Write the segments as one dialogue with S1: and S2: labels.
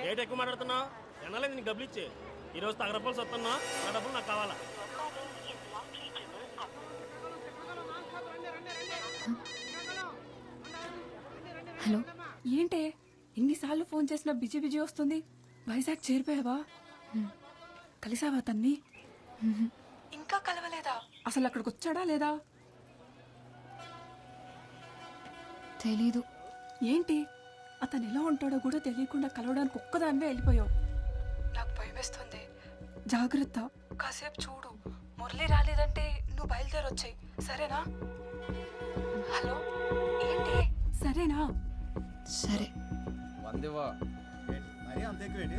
S1: Rate ఎక్కువ మాట్లాడుతున్నావు ఎన్నాలేదు నీకు డబ్బులు ఇచ్చే ఈరోజు తగరపాలు వస్తున్నా నా డబ్బులు నాకు కావాలా.
S2: హలో, ఏంటే ఎన్నిసార్లు ఫోన్ చేసినా బిజీ బిజీ వస్తుంది. వైజాగ్ చేరిపోయావా? కలిసావా తన్ని? ఇంకా కలవలేదా? అసలు అక్కడికి వచ్చాడా లేదా?
S3: తెలీదు.
S2: ఏంటి అతను ఎలా ఉంటాడో కూడా తెలియకుండా కలవడానికి ఒక్కదానివే వెళ్ళిపోయావు. నాకు భయమేస్తుంది, జాగ్రత్త. కాసేపు చూడు, మురళి రాలేదంటే నువ్వు బయలుదేరొచ్చాయి, సరేనా? హలో, ఏంటి? సరేనా?
S3: సరే.
S4: మరి అంత ఎక్కువేంటి?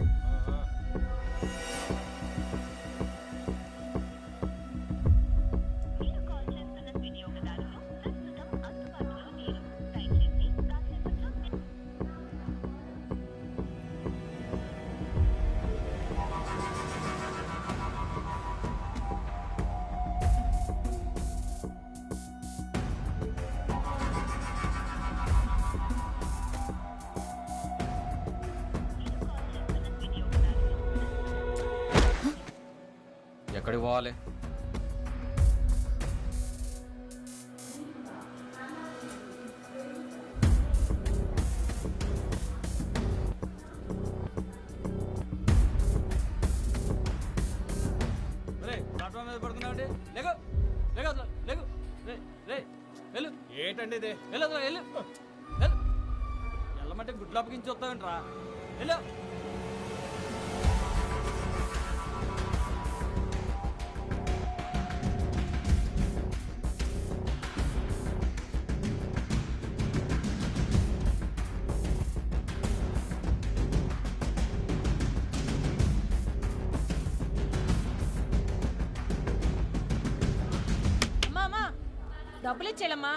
S5: ఎక్కడికి పోవాలి? ప్లాట్ఫామ్ మీద పడుకున్నావు. లేకు లేకు లేకు వెళ్ళు.
S1: ఏంటండి ఇది?
S5: వెళ్ళు వెళ్ళు వెళ్ళమంటే గుడ్లు అప్పగించి వస్తావేంట్రా? వెళ్ళు.
S6: డబ్బులు ఇచ్చేలమ్మా.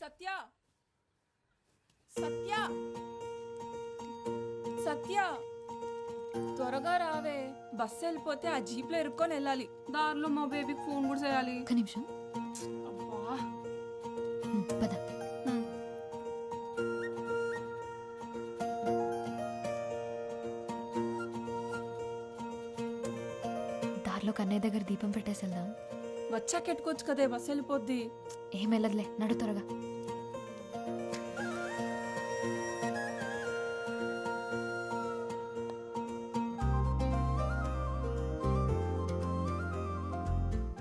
S2: సత్య సత్య సత్య, త్వరగా రావే. బస్సు వెళ్ళిపోతే ఆ జీప్ లో ఇరుక్కొని వెళ్ళాలి. దారిలో మా బేబీకి ఫోన్ కూడా చేయాలి.
S3: ఒక్క నిమిషం.
S2: అబ్బా,
S3: పద. దారిలో కన్నయ్య దగ్గర దీపం పెట్టేసి వెళ్దాం.
S2: వచ్చాక ఎట్టుకోవచ్చు కదే, బస్సు వెళ్ళిపోద్ది.
S3: ఏం వెళ్ళదులే, నడు త్వరగా.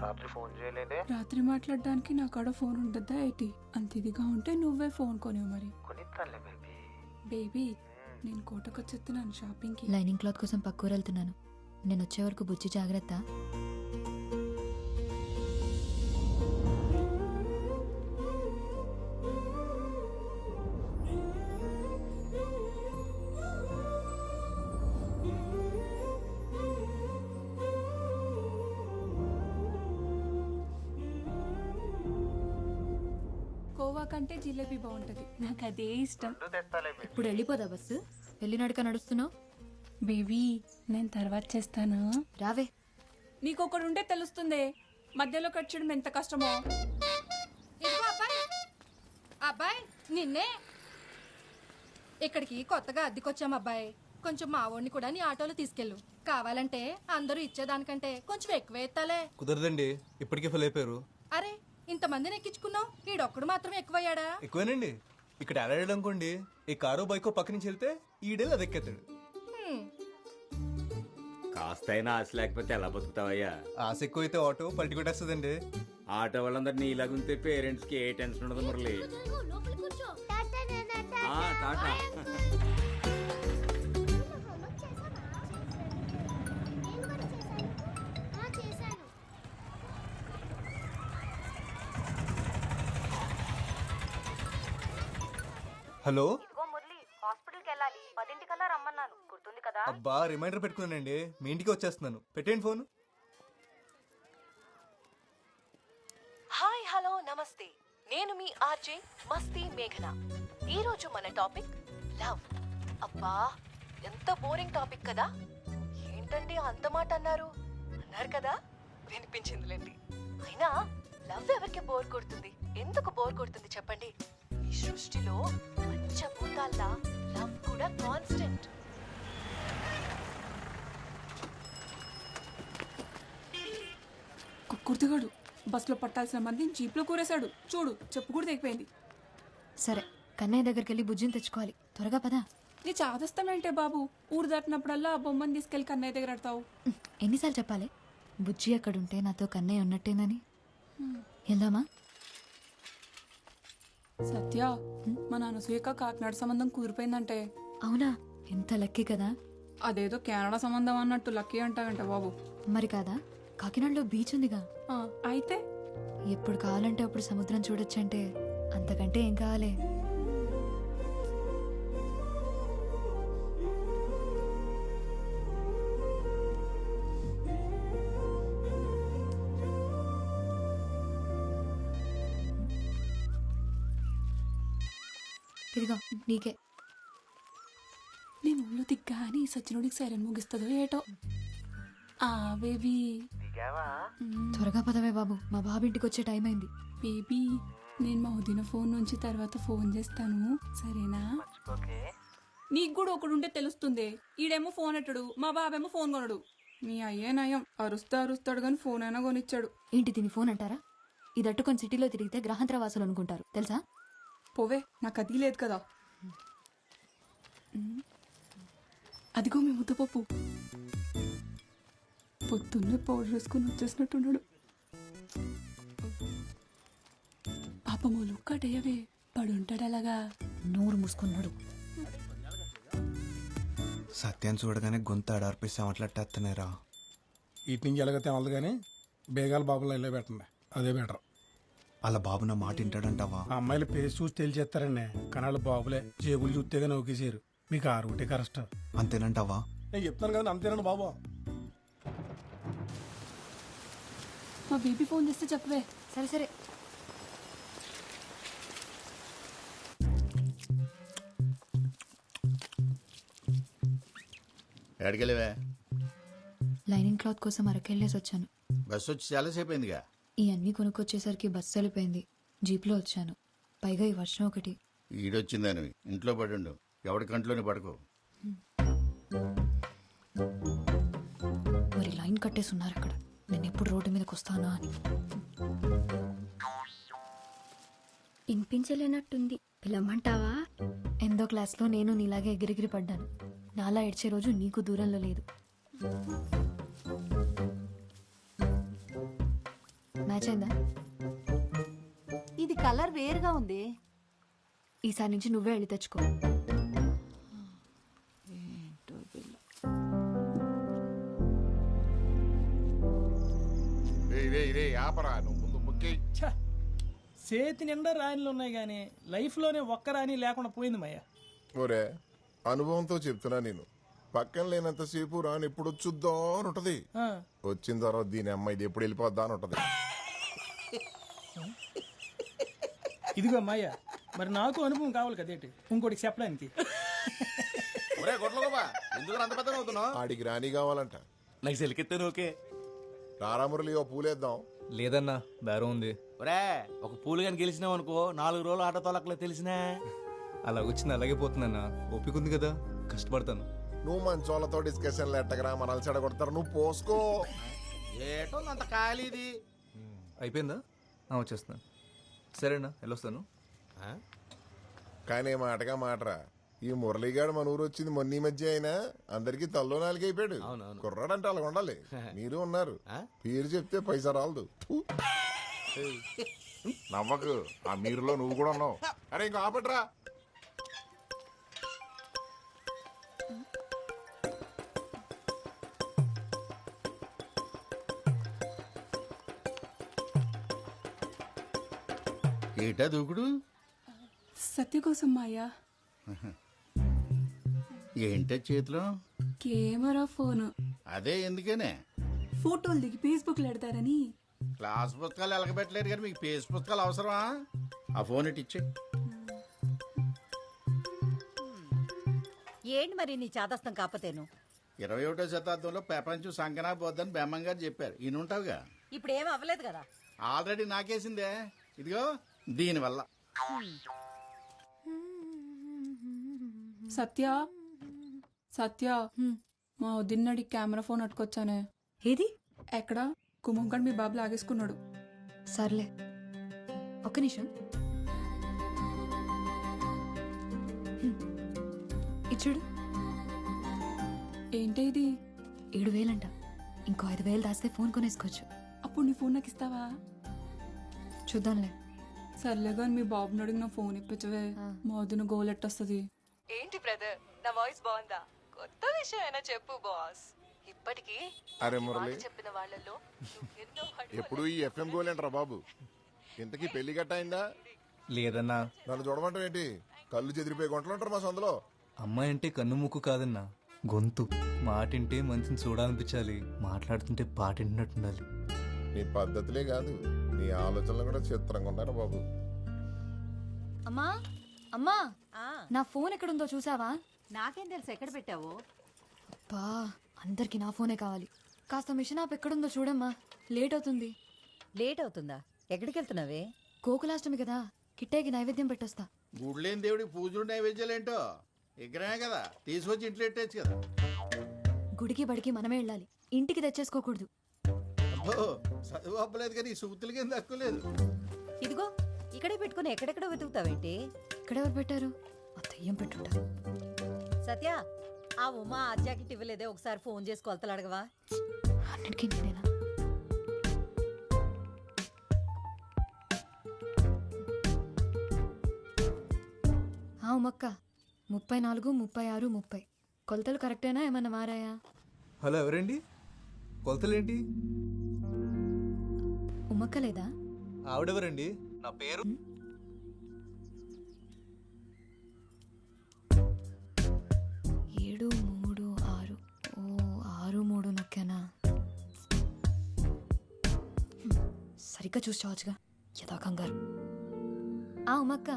S4: రాత్రి ఫోన్ చేయలేదే?
S2: రాత్రి మాట్లాడడానికి నా కాడ ఫోన్ ఉంటుందా ఏంటి? అంత ఇదిగా ఉంటే నువ్వే ఫోన్ కొనివు మరి.
S4: కొనిస్తానులే బేబీ.
S2: బేబీ, నేను కోటకొచ్చేస్తున్నాను షాపింగ్ కి.
S3: లైనింగ్ క్లాత్ కోసం పక్కూరు వెళ్తున్నాను. నేను వచ్చే వరకు బుజ్జి జాగ్రత్త.
S2: కోవా కంటే జిలేబీ బాగుంటది, నాకు అదే ఇష్టం.
S3: ఇప్పుడు వెళ్ళిపోదా బస్సు? వెళ్ళి నడక నడుస్తున్నావు.
S2: బేబీ, నేను తర్వాత చేస్తాను,
S3: రావే.
S2: నీకొకడు ఉంటే తెలుస్తుంది మధ్యలో కట్ చేయడం ఎంత కష్టమో.
S7: అబ్బాయి నిన్నే. ఇక్కడికి కొత్తగా అద్దెకొచ్చాం అబ్బాయి. కొంచెం మా వాడిని కూడా నీ ఆటోలో తీసుకెళ్ళు. కావాలంటే అందరూ ఇచ్చేదానికంటే కొంచెం ఎక్కువ ఎత్తాలే.
S8: కుదరదండి, ఇప్పటికే ఫుల్ అయిపోయారు.
S7: అరే, ఇంతమందిని ఎక్కించుకున్నావు, ఈడొక్కడు మాత్రం ఎక్కువయ్యాడా?
S8: ఎక్కువేనండి. ఇక్కడ ఆడాడు అనుకోండి, ఈ కారో బైకో పక్క నుంచి వెళ్తే ఈడేళ్ళు అది ఎక్కేస్తాడు.
S9: కాస్తైనా ఆశ లేకపోతే ఎలా బతుకుతావయ్యా?
S8: ఆశ ఎక్కువ అయితే ఆటో పల్టి కొట్టేస్తుందండి.
S9: ఆటో వాళ్ళందరినీ ఇలాగుంటే పేరెంట్స్ కి ఏ టెన్షన్ ఉండదు మురళి. టాటా.
S8: హలో
S6: ఇదిగో మురళి హాస్పిటల్కి వెళ్ళాలి 10 రమ్మన్నాను గుర్తుంది కదా
S8: అబ్బా రిమైండర్ పెట్టుకున్నానండి, మీ ఇంటికి వచ్చేస్తున్నాను. పెట్టేయండి ఫోన్.
S6: హాయ్ హలో నమస్తే, నేను మీ ఆర్జే మస్తీ మేఘన. ఈ రోజు మన టాపిక్ లవ్. అబ్బా ఎంత బోరింగ్ టాపిక్ కదా. ఏంటండి అంత మాట అన్నారు కదా, వినిపించిందిలేండి. అయినా లవ్ ఎవరికి బోర్ కొడుతుంది, ఎందుకు బోర్ కొడుతుంది చెప్పండి. ఈ సృష్టిలో పంచభూతాల్లా లవ్ కూడా కాన్స్టెంట్.
S2: కుర్తిగాడు బస్సులో పట్టాల్సిన మంది జీప్లో కూరేశాడు. చూడు చెప్పు కూడా తెగిపోయింది.
S3: సరే కన్నయ్య దగ్గరికి వెళ్ళి బుజ్జిని తెచ్చుకోవాలి, త్వరగా పదా.
S2: నీ చాదస్తామేంటే బాబు, ఊరు దాటినప్పుడల్లా ఆ బొమ్మని తీసుకెళ్లి కన్నయ్య దగ్గర ఆడతావు.
S3: ఎన్నిసార్లు చెప్పాలి బుజ్జి అక్కడుంటే నాతో కన్నయ్య ఉన్నట్టేనని. వెళ్దామా?
S2: సత్య, మన అనసూయక కాకినాడ సంబంధం కుదిరిపోయిందంటే.
S3: అవునా, ఎంత లక్కీ కదా.
S2: అదేదో కెనడా సంబంధం అన్నట్టు లక్కీ అంటావంట బాబు.
S3: మరి కాదా, కాకినాడలో బీచ్ ఉందిగా.
S2: అయితే
S3: ఎప్పుడు కావాలంటే అప్పుడు సముద్రం చూడొచ్చంటే అంతకంటే ఏం కావాలి. ఇదిగో నీకే.
S2: నేను ఊళ్ళో దిగ్గాని సచ్చినోడికి సైరన్ ముగిస్తుందో ఏటో. ఆ బేబీ
S3: త్వరగా పదవే బాబు, మా బాబు ఇంటికి వచ్చే టైం అయింది.
S2: బేబీ, నేను మా వదిన ఫోన్ నుంచి తర్వాత ఫోన్ చేస్తాను, సరేనా? నీకు కూడా ఒకడుంటే తెలుస్తుంది. ఈడేమో ఫోన్ ఎట్టడు, మా బాబేమో ఫోన్ కొనడు. మీ అయ్యే నయం, అరుస్తాడు కానీ ఫోన్ అయినా కొనిచ్చాడు.
S3: ఏంటి దీని ఫోన్ అంటారా? ఇది అట్టుకొని సిటీలో తిరిగితే గ్రహాంతర వాసులు అనుకుంటారు తెలుసా.
S2: పోవే, నాకు అది లేదు కదా. అదిగో మీ ముద్దపప్పు పొద్దున్నే పౌడర్ వేసుకుని వచ్చేసినట్టున్నాడు. పాపమూలు కటయ్యవే, పడుంటాడు అలాగా.
S3: నోరు మూసుకున్నాడు.
S8: సత్యం చూడగానే గొంతు ఆడార్పిస్తామట్లట్టేస్తున్నారా.
S10: ఇటు నుంచి ఎలాగైతే వాళ్ళదు కానీ బేగాల బాబులో ఇల్లే పెట్టండి, అదే బెటర్.
S8: అలా బాబు నా మాట వింటాడంటావా?
S10: ఆ అమ్మాయిల పేరు చూసి తెలిచేస్తారండి, కానీ వాళ్ళ బాబులే జేబులు చూస్తేగా నౌకేసారు. మీకు ఆ రూటే కరెక్ట్.
S8: అంతేనంటావా?
S10: నేను చెప్తాను కదా, అంతేనండి బాబు.
S2: మా బేబీ ఫోన్ చేస్తే చెప్పవే.
S3: సరే సరే.
S11: ఎక్కడికెళ్ళవే?
S3: లైనింగ్ క్లాత్ కోసం అరకెళ్ళేసి వచ్చాను.
S11: బస్సు వచ్చి చాలాసేపు అయిందిగా.
S3: ఈ అన్నీ కొనుక్కొచ్చేసరికి బస్సు వెళ్ళిపోయింది. జీప్లో వచ్చాను, పైగా ఈ వర్షం ఒకటి.
S11: ఈడొచ్చిందని ఇంట్లో పడుండు, ఎవడి కంట్లోనే పడుకో.
S3: మరి లైన్ కట్టేసి ఉన్నారు అక్కడ, నేను ఎప్పుడు రోడ్డు మీదకి వస్తానా అని.
S6: వినిపించలేనట్టుంది, పిలవమంటావా?
S3: 8వ క్లాస్లో నేను నీలాగే ఎగిరెగిరి పడ్డాను. నాలా ఏడ్చే రోజు నీకు దూరంలో లేదు. మ్యాచ్ అయిందా?
S6: ఇది కలర్ వేరుగా ఉంది.
S3: ఈసారి నుంచి నువ్వే వెళ్ళి తెచ్చుకో.
S11: ఆపరా, నువ్వు ముందు ముక్కి.
S5: చేతి నిండా రాణిలు ఉన్నాయి కానీ లైఫ్లోనే ఒక్క రాణి లేకుండా పోయింది మయ్య.
S12: ఒరే, అనుభవంతో చెప్తున్నా, నేను పక్కన లేనంతసేపు రాని ఎప్పుడు వచ్చుద్దా అని ఉంటది. వచ్చిన తర్వాత దీని అమ్మాయి ఎప్పుడు వెళ్ళిపోద్దా అని ఉంటది.
S5: ఇదిగో మాయ, మరి నాకు అనుభవం కావాలి కదేటి ఇంకోటికి చెప్పడానికి.
S12: ఆడికి రాణి కావాలంట.
S8: నాకు సెలికెత్తాను. ఓకే
S12: రారామురళి, ఓ పూలేద్దాం.
S8: లేదన్నా, బేరం ఉంది.
S9: ఒరే, ఒక పూలు కానీ గెలిచినావు అనుకో, 4 రోజులు ఆట తోలకలే తెలిసినా.
S8: అలా వచ్చింది అలాగే పోతుందన్నా, ఓపిక ఉంది కదా, కష్టపడతాను.
S12: నువ్వు మంచోళ్ళతో డిస్కషన్లు ఎట్టగరా, మనల్ని చెడగొడతారు. నువ్వు పోసుకో.
S9: ఏటో అంత ఖాళీది.
S8: అయిపోయిందా? వచ్చేస్తున్నాను. సరేనా, వెళ్ళొస్తాను.
S12: కానీ మాటగా మాటరా, ఈ మురళీగాడు మన ఊరు వచ్చింది మొన్న ఈ మధ్య అయినా అందరికి తల్లో నాలుగు అయిపోయాడు. కుర్రాడంటే అలా ఉండాలి. మీరు ఉన్నారు, పేరు చెప్తే పైసా రాలదు. నవ్వకు, ఆ మీరులో నువ్వు కూడా ఉన్నావు. అరే ఇంకా ఆపట్రా.
S11: ఏటా దూకుడు?
S2: సత్య కోసం మాయా.
S11: ఏంటే చేతిలో?
S2: Camera phone.
S11: అదే ఎందుకనే?
S2: ఫోటోలు దిగి ఫేస్బుక్ లో పెడతారని.
S11: క్లాస్ పుస్తకాలు ఎలగబెట్టలేరు కానీ మీకు పేజ్ పుస్తకాలు అవసరమా? ఆ ఫోన్ ఇటు ఇచ్చే.
S6: ఏంటి మరి నీ చాదస్తం కాకపోతేను?
S11: 21వ శతాబ్దంలో ప్రపంచం సంకనా పోద్దని బెమ్మం గారు చెప్పారు. ఈయనుంటావుగా.
S6: ఇప్పుడు ఏం అవ్వలేదు కదా.
S11: ఆల్రెడీ నాకేసిందే. ఇదిగో దీనివల్ల.
S2: సత్య సత్య మా వదిన్నడి కెమెరా ఫోన్ అట్టుకొచ్చానే.
S3: ఏది?
S2: ఎక్కడ? కుమంకడ్ మీ బాబు లాగేసుకున్నాడు.
S3: సర్లే ఒక్క నిమిషం. ఇచ్చుడు.
S2: ఏంటి ఇది?
S3: 7,000 అంట. ఇంకో 5,000 దాస్తే ఫోన్ కొనేసుకోవచ్చు.
S2: అప్పుడు నీ ఫోన్ నాకు ఇస్తావా?
S3: చూద్దాంలే.
S2: సర్లే కానీ మీ బాబుని అడిగి నా ఫోన్ ఇప్పించవే. మా వదిన గోలెట్ వస్తుంది.
S6: ఏంటి బ్రదర్, నా వాయిస్ బాగుందా? కొత్త విషయం అయినా చెప్పు బాస్. ఇప్పటికీ
S12: అరే మురళి,
S6: చెప్పిన వాళ్ళలో ఎన్నో
S12: ఎప్పుడు ఈ ఎఫ్ఎం గోలేంట్రా బాబు? ఇంతకీ పెళ్లి గట్ట అయిందా?
S8: లేదన్నా.
S12: నన్ను చూడమంటావు ఏంటి? కళ్ళు చెదిరిపోయి గుంటలు ఉంటారు మా సందులో.
S8: అమ్మాయి అంటే కన్ను ముక్కు కాదన్నా, గొంతు. మాటింటే మనిషిని చూడాలనిపించాలి, మాట్లాడుతుంటే పాటింటున్నట్టుండాలి.
S12: నీ పద్ధతులే కాదు, నీ ఆలోచనలు కూడా చిత్రంగా ఉన్నారు బాబు.
S3: అమ్మా అమ్మా, నా ఫోన్ ఎక్కడుందో చూసావా?
S6: నాకేం తెలుసు ఎక్కడ పెట్టావో.
S3: అబ్బా, అందరికి నా ఫోనే కావాలి. కాస్త మిషన్ ఆప్ ఎక్కడుందో చూడమ్మా, లేట్ అవుతుంది.
S6: లేట్ అవుతుందా? ఎక్కడికి వెళ్తున్నావే?
S3: గోకులాష్టమి కదా, కిట్టేకి నైవేద్యం పెట్టొస్తా.
S11: గుడ్లేని దేవుడికి పూజలు నైవేద్యాలేంటో విగ్రహమే కదా, తీసుకొచ్చి ఇంట్లో పెట్టేచ్చు కదా.
S3: గుడికి బడికి మనమే వెళ్ళాలి, ఇంటికి తెచ్చేసుకోకూడదు.
S11: అబ్బో, చదువు అవ్వలేదు కానీ ఈ సూక్తులకి ఏం తక్కువ లేదు.
S6: ఇదిగో ఇక్కడే పెట్టుకుని ఎక్కడెక్కడ వెతుకుతావేంటి?
S3: ఇక్కడెవరు పెట్టారు? ఆ దయ్యం పెట్టుంటారు.
S6: సత్య, ఆ ఉమా ఆ జాకెట్ ఇవ్వలేదే, ఒకసారి ఫోన్ చేసి కొలతలు అడగవా?
S3: అన్నిటికీ నేనేనా? ఉమక్క, 34, 36, 30 కొలతలు కరెక్టేనా? ఏమన్నా మారాయా?
S8: హలో, ఎవరండి? కొలతలేంటి?
S3: ఉమక్క లేదా?
S8: ఆవిడెవరండి? నా పేరు
S3: 7, 3, 6. ఓ 6, 3 నొక్కానా? సరిగ్గా చూసి చావచ్చుగా, యథా కంగారు. ఉమక్క,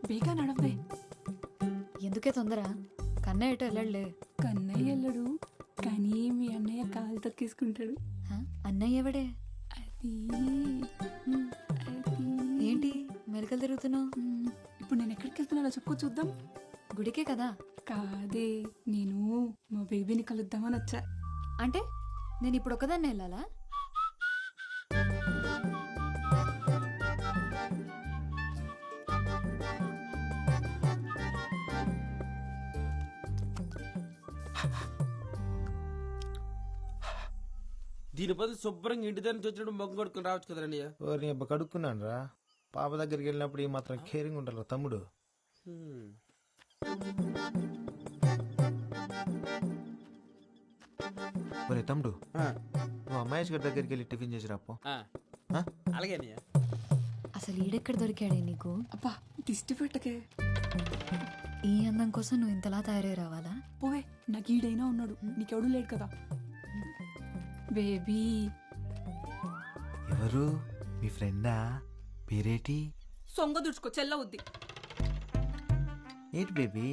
S2: బేగా నడవే.
S3: ఎందుకే తొందర? కన్నయ్య ఎటు వెళ్ళలే.
S2: కన్నయ్య వెళ్ళడు, కానీ మీ అన్నయ్య కాలు తొక్కేసుకుంటాడు.
S3: అన్నయ్య ఎవడే?
S2: అది
S3: ఏంటి మెలకలు తిరుగుతున్నావు?
S2: ఇప్పుడు నేను ఎక్కడికి వెళ్తున్నానో చెప్పుకో చూద్దాం.
S3: గుడికే కదా?
S2: కాదే, నేను మా బేబీని కలుద్దామని వచ్చా.
S3: అంటే నేను ఇప్పుడు ఒకదాన్ని వెళ్ళాలా?
S9: దీని బదులు శుభ్రంగా ఇంటి దగ్గర నుంచి వచ్చినప్పుడు మొగ్గు కొడుకుని రావచ్చు కదా అన్నయ్య.
S4: నీ అబ్బ కడుక్కున్నాను రా. పాప దగ్గరికి వెళ్ళినప్పుడు ఈ మాత్రం కేరింగ్ ఉంటారు తమ్ముడు. ఒరే తమ్ముడు, నువ్వు మహేష్ గారి దగ్గరికి వెళ్ళి టిఫిన్ చేసి రాపో.
S9: అలాగే అన్నయ్య.
S3: అసలు ఈడెక్కడ దొరికాడే నీకు?
S2: అబ్బా, దిష్టి పెట్టకే.
S3: ఈ అందం కోసం నువ్వు ఇంతలా తయారై రావాలా?
S2: పోవే, నాకు ఈడైనా ఉన్నాడు, నీకెవడూ లేడు కదా. బేబీ.
S4: ఎవరు? మీ ఫ్రెండా? పేరేటి?
S2: సొంగ దుడుచుకో, చెల్లవుద్ది.
S4: ఏంటి బేబీ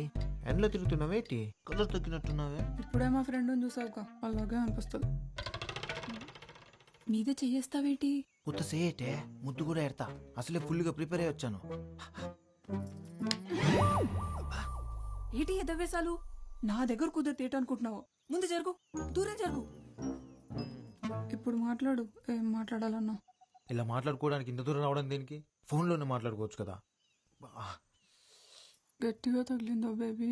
S4: ఎండలో తిరుగుతున్నావేటి? కలర్ తగ్గినట్టున్నావే.
S2: ఇప్పుడే మా ఫ్రెండ్ని చూసావుగా, అలాగే అనిపిస్తుంది. మీదే చెయ్యేస్తావేటి?
S4: ఉత్త సేటే ముద్దు కూడా ఎడతా. అసలే ఫుల్గా ప్రిపేర్ అయ్యి వచ్చాను.
S2: ఏటి ఎదవేశాలు? నా దగ్గర కుదిరితే ఏటనుకుంటున్నావు? ముందు జరుగు, దూరం జరుగు. ఇప్పుడు మాట్లాడు, ఏం మాట్లాడాలన్నా.
S4: ఇలా మాట్లాడుకోవడానికి ఇంత దూరం రావడం దేనికి? ఫోన్లోనే మాట్లాడుకోవచ్చు కదా.
S2: గట్టిగా తగిలిందో బేబీ?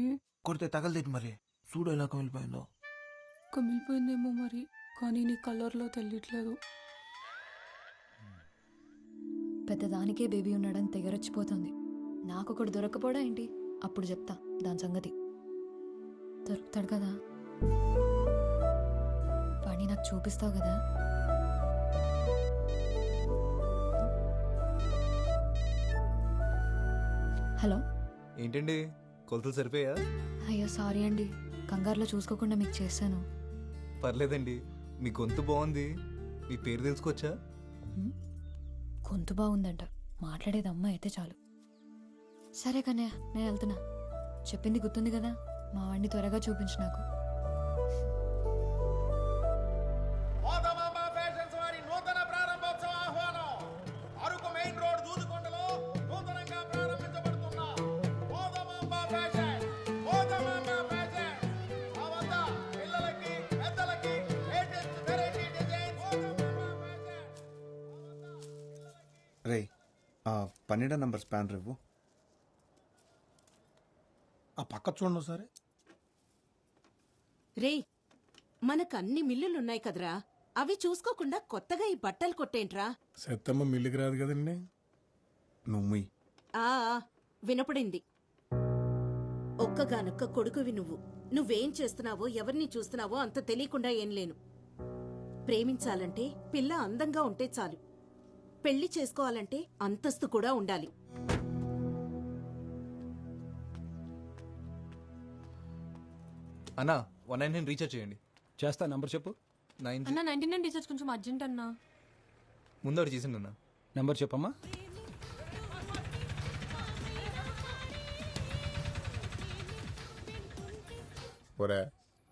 S4: కొడితే తగలదేటి మరి. చూడు ఎలా కమిలిపోయిందో.
S2: కమిలిపోయిందేమో మరి, కానీ నీ కలర్లో తెలియట్లేదు.
S3: పెద్దదానికే బేబీ ఉన్నాడని తెగరొచ్చిపోతుంది. నాకొకడు దొరకపోడా ఏంటి? అప్పుడు చెప్తా దాని సంగతి. దొరుకుతాడు కదా, వాడిని నాకు చూపిస్తావు కదా? హలో.
S8: ఏంటండి కొలతలు సరిపోయా?
S3: అయ్యో సారీ అండి, కంగారులో చూసుకోకుండా మీకు చేశాను.
S8: పర్లేదండి, మీ గొంతు బాగుంది. మీ పేరు తెలుసుకోవచ్చా?
S3: గొంతు బాగుందంట, మాట్లాడేది అమ్మ అయితే చాలు. సరే కన్నయ్య, నేను వెళ్తున్నా. చెప్పింది గుర్తుంది కదా, మా వాడిని త్వరగా చూపించు నాకు.
S13: రే 12 నంబర్ స్పాన్ రేవు.
S10: ఆ పక్క చూడండి ఒకసారి.
S6: రే, మనకు అన్ని మిల్లులున్నాయి కదరా, అవి చూసుకోకుండా కొత్తగా ఈ బట్టలు కొట్టేంట్రా?
S10: సత్తమ్మ మిల్లికి రాదు కదండి.
S13: నువ్వు
S6: ఆ వినపడింది. ఒక్కగానొక్క కొడుకువి నువ్వు. నువ్వేం చేస్తున్నావో ఎవరిని చూస్తున్నావో అంత తెలియకుండా ఏం లేను. ప్రేమించాలంటే పిల్ల అందంగా ఉంటే చాలు, పెళ్లి చేసుకోవాలంటే అంతస్తు కూడా ఉండాలి.
S8: అన్నా 199 రీఛార్జ్ చేయండి.
S5: చేస్తా, నంబర్ చెప్పు.
S8: 9
S2: అన్న 99 రీఛార్జ్ కొంచెం అర్జెంట్ అన్నా.
S8: ముందు ఒకటి చేసిండు అన్న.
S5: నంబర్ చెప్పమ్మా.
S12: ఒరే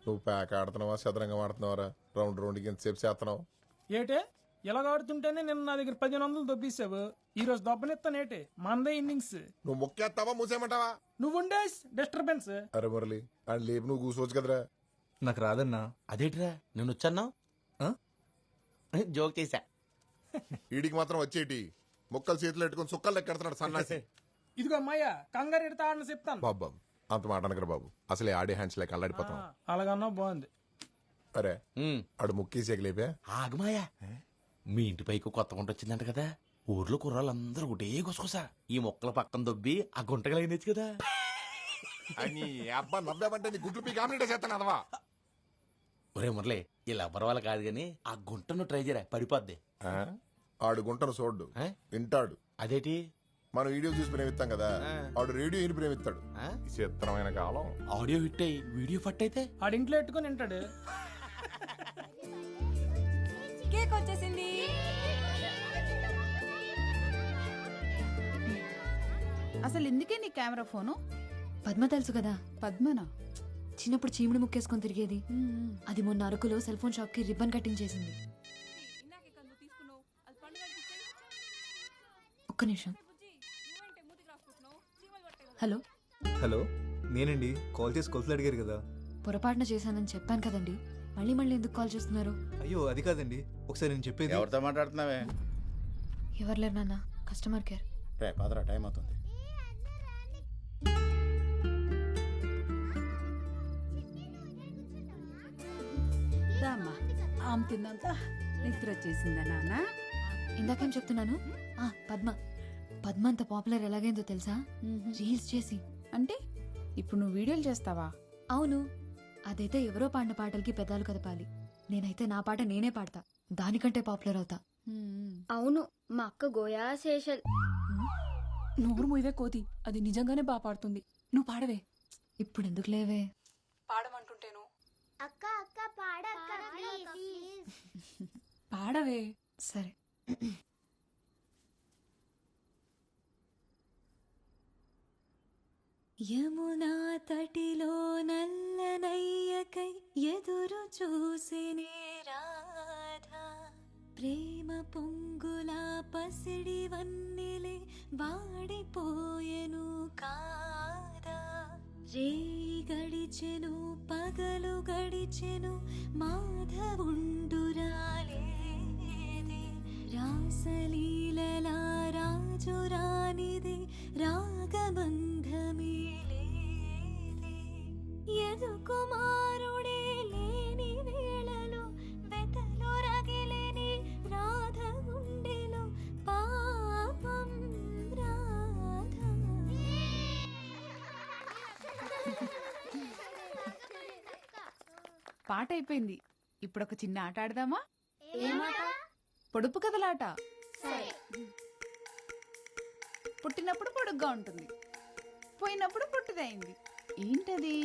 S12: నువ్వు ప్యాక్ ఆడుతున్నావా చదరంగం ఆడుతున్నావరా? రౌండ్కి ఎంతసేపు చేస్తున్నావు?
S5: ఏటే ఎలాగ ఆడుతుంటేనే నిన్న నా దగ్గర 1500 దొబ్బేసావు. ఈ రోజు దొబ్బనెత్తానేటే, మందే ఇన్నింగ్స్.
S12: నువ్వు మొక్కేస్తావా మూసేయమంటావా?
S5: నువ్వు ఉండే డిస్టర్బెన్స్.
S12: అరే మురళి అని లేపు నువ్వు కూర్చోవచ్చు కదరా.
S8: నాకు రాదన్నా.
S1: అదేంటిరా నేను వచ్చాన్నా? జోక్ చేశా.
S12: వీడికి మాత్రం వచ్చేటి మొక్కలు చేతులు పెట్టుకుని సుక్కలు లెక్కెడుతున్నాడు సన్నాసి.
S5: ఇదిగో అమ్మాయ్యా, కంగారు ఎడతా ఆడని చెప్తాను.
S12: బాబు అంత మాట అనకరా బాబు, అసలే ఆడే హ్యాండ్స్ లెక్క అల్లాడిపోతాం.
S5: అలాగన్నా బాగుంది.
S12: అరే ఆడు ముక్కేసి లేపే.
S1: ఆగమాయా, మీ ఇంటి పైకి కొత్త గుంట వచ్చిందంట కదా, ఊర్లో కుర్రాళ్ళందరూ ఒకటే గుసగుసా ఈ మొక్కల పక్కన దొబ్బి ఆ గుంటగా అయినచ్చు కదా.
S12: అని అబ్బా నవ్వామంటే నీ గుడ్లు పీకి ఆమ్లెట్ చేస్తాను అదవా.
S1: ఒరే మురళి, ఇలా ఎవరి వాళ్ళ కాదు గాని ఆ గుంటను ట్రై చేయరా, పడిపోద్ది.
S12: ఆడు గుంటను చూడ్డు, వింటాడు.
S1: అదేటి?
S12: మనం వీడియో చూసి ప్రేమిస్తాం కదా, ఆడు రేడియో విని ప్రేమిస్తాడు. చిత్రమైన కాలం.
S1: ఆడియో హిట్ అయ్యి వీడియో ఫట్ అయితే
S5: ఆడింట్లో ఎట్టుకుని వింటాడు.
S2: కేక్ వచ్చేసింది.
S14: అసలు ఎందుకే నీ కెమెరా ఫోను?
S3: పద్మ తెలుసు కదా.
S14: పద్మనా?
S3: చిన్నప్పుడు చీముడు ముక్కేసుకొని తిరిగేది. అది మొన్న అరకులో సెల్ ఫోన్ షాప్ కి రిబ్బన్ కటింగ్ చేసింది. ఒక్క నిమిషం. హలో.
S8: హలో, నేనండి. కాల్ చేసి కొలతలు అడిగారు కదా.
S3: పొరపాటున చేశానని చెప్పాను కదండి, మళ్ళీ మళ్ళీ ఎందుకు కాల్ చేస్తున్నారు?
S8: అయ్యో అది కాదండి, ఒకసారి నేను చెప్పేది.
S11: ఎవరితో మాట్లాడుతున్నావే?
S3: ఎవరు లేరు నాన్న, కస్టమర్ కేర్.
S11: రే పదరా, టైం అవుతుంది.
S14: దామ్మా, ఆమె తిన్నంత నిద్ర వచ్చేసిందా నాన్న?
S3: ఇందాకేం చెప్తున్నాను? పద్మ. పద్మ అంత పాపులర్ ఎలాగైందో తెలుసా? రీల్స్ చేసి.
S14: అంటే ఇప్పుడు నువ్వు వీడియోలు చేస్తావా?
S3: అవును. అదైతే ఎవరో పాడిన పాటలకి పెదాలు కదపాలి. నేనైతే నా పాట నేనే పాడతా, దానికంటే పాపులర్ అవుతా.
S15: అవును, మా అక్క గోయా శేషల్.
S2: నోరు మూయవే కోతి, అది నిజంగానే బాగా పాడుతుంది. నువ్వు పాడవే.
S3: ఇప్పుడు ఎందుకు లేవే?
S2: పాడమంటుంటేను.
S15: అక్క అక్క పాడక్క
S2: పాడవే.
S3: సరే. యమునా తటిలో నల్లనయ్యకై ఎదురు చూసినే రాధా, ప్రేమ పొంగులా పసిడి వన్నెలే వాడిపోయెను కాదా. రేయి గడిచెను పగలు గడిచెను మాధవుండురాలేదే, రాసలీలలా రాజు రానిదే రాగబంధమే లేదే. యదు కుమారుడే లేని వేళలో వెతలో రగిలేని రాధ గుండెలో పాపం రాధ.
S14: పాట అయిపోయింది. ఇప్పుడు ఒక చిన్న ఆట ఆడదామా? పొడుపు కథలాట. పుట్టినప్పుడు పొడుగ్గా ఉంటుంది, పోయినప్పుడు పుట్టదైంది. ఏంటది?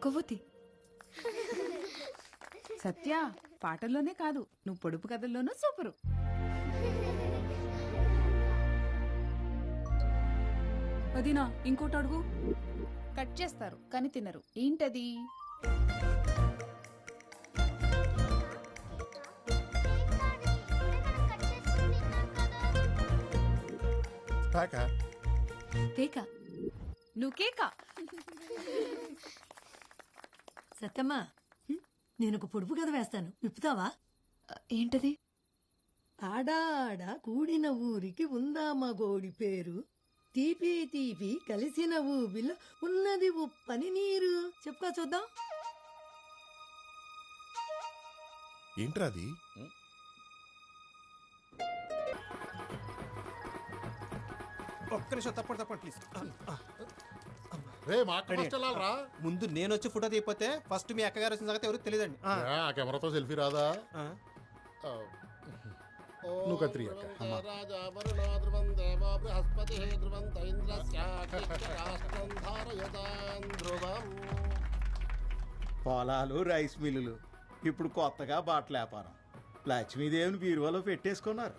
S3: కొవ్వొత్తి.
S14: సత్య, పాటల్లోనే కాదు, నువ్వు పొడుపు కథల్లోనూ సూపరు.
S2: వదినా ఇంకోటి అడుగు.
S14: కట్ చేస్తారు కానీ తినరు. ఏంటది?
S3: కేక.
S14: నువ్వు కేకా?
S16: సత్తమ్మా, నేను ఒక పొడుపు కథ వేస్తాను, విప్పుతావా?
S3: ఏంటది?
S16: ఆడాడ కూడిన ఊరికి ఉందామా గోడి పేరు, తీపి తీపి కలిసిన ఊబిలో ఉన్నది ఉప్పని నీరు. చెప్పుకో చూద్దాం.
S12: ఏంట్రా అది?
S17: ఒక్క నిమిషం తప్పండి ప్లీజ్.
S11: రే మా అక్క ఫస్ట్ వెళ్ళాలిరా.
S17: ముందు నేను వచ్చి ఫోటో తీయపోతే ఫస్ట్ మీ అక్కగారు వచ్చిన సంగతి ఎవరికి తెలియదండి.
S11: ఆ కెమెరాతో సెల్ఫీ రాదా?
S10: నువ్వు కత్తిరి అక్క. అమ్మా.
S18: పొలాలు, రైస్ మిల్లులు, ఇప్పుడు కొత్తగా బట్టల వ్యాపారం. లక్ష్మీదేవిని బీరువాలో పెట్టేసుకున్నారు.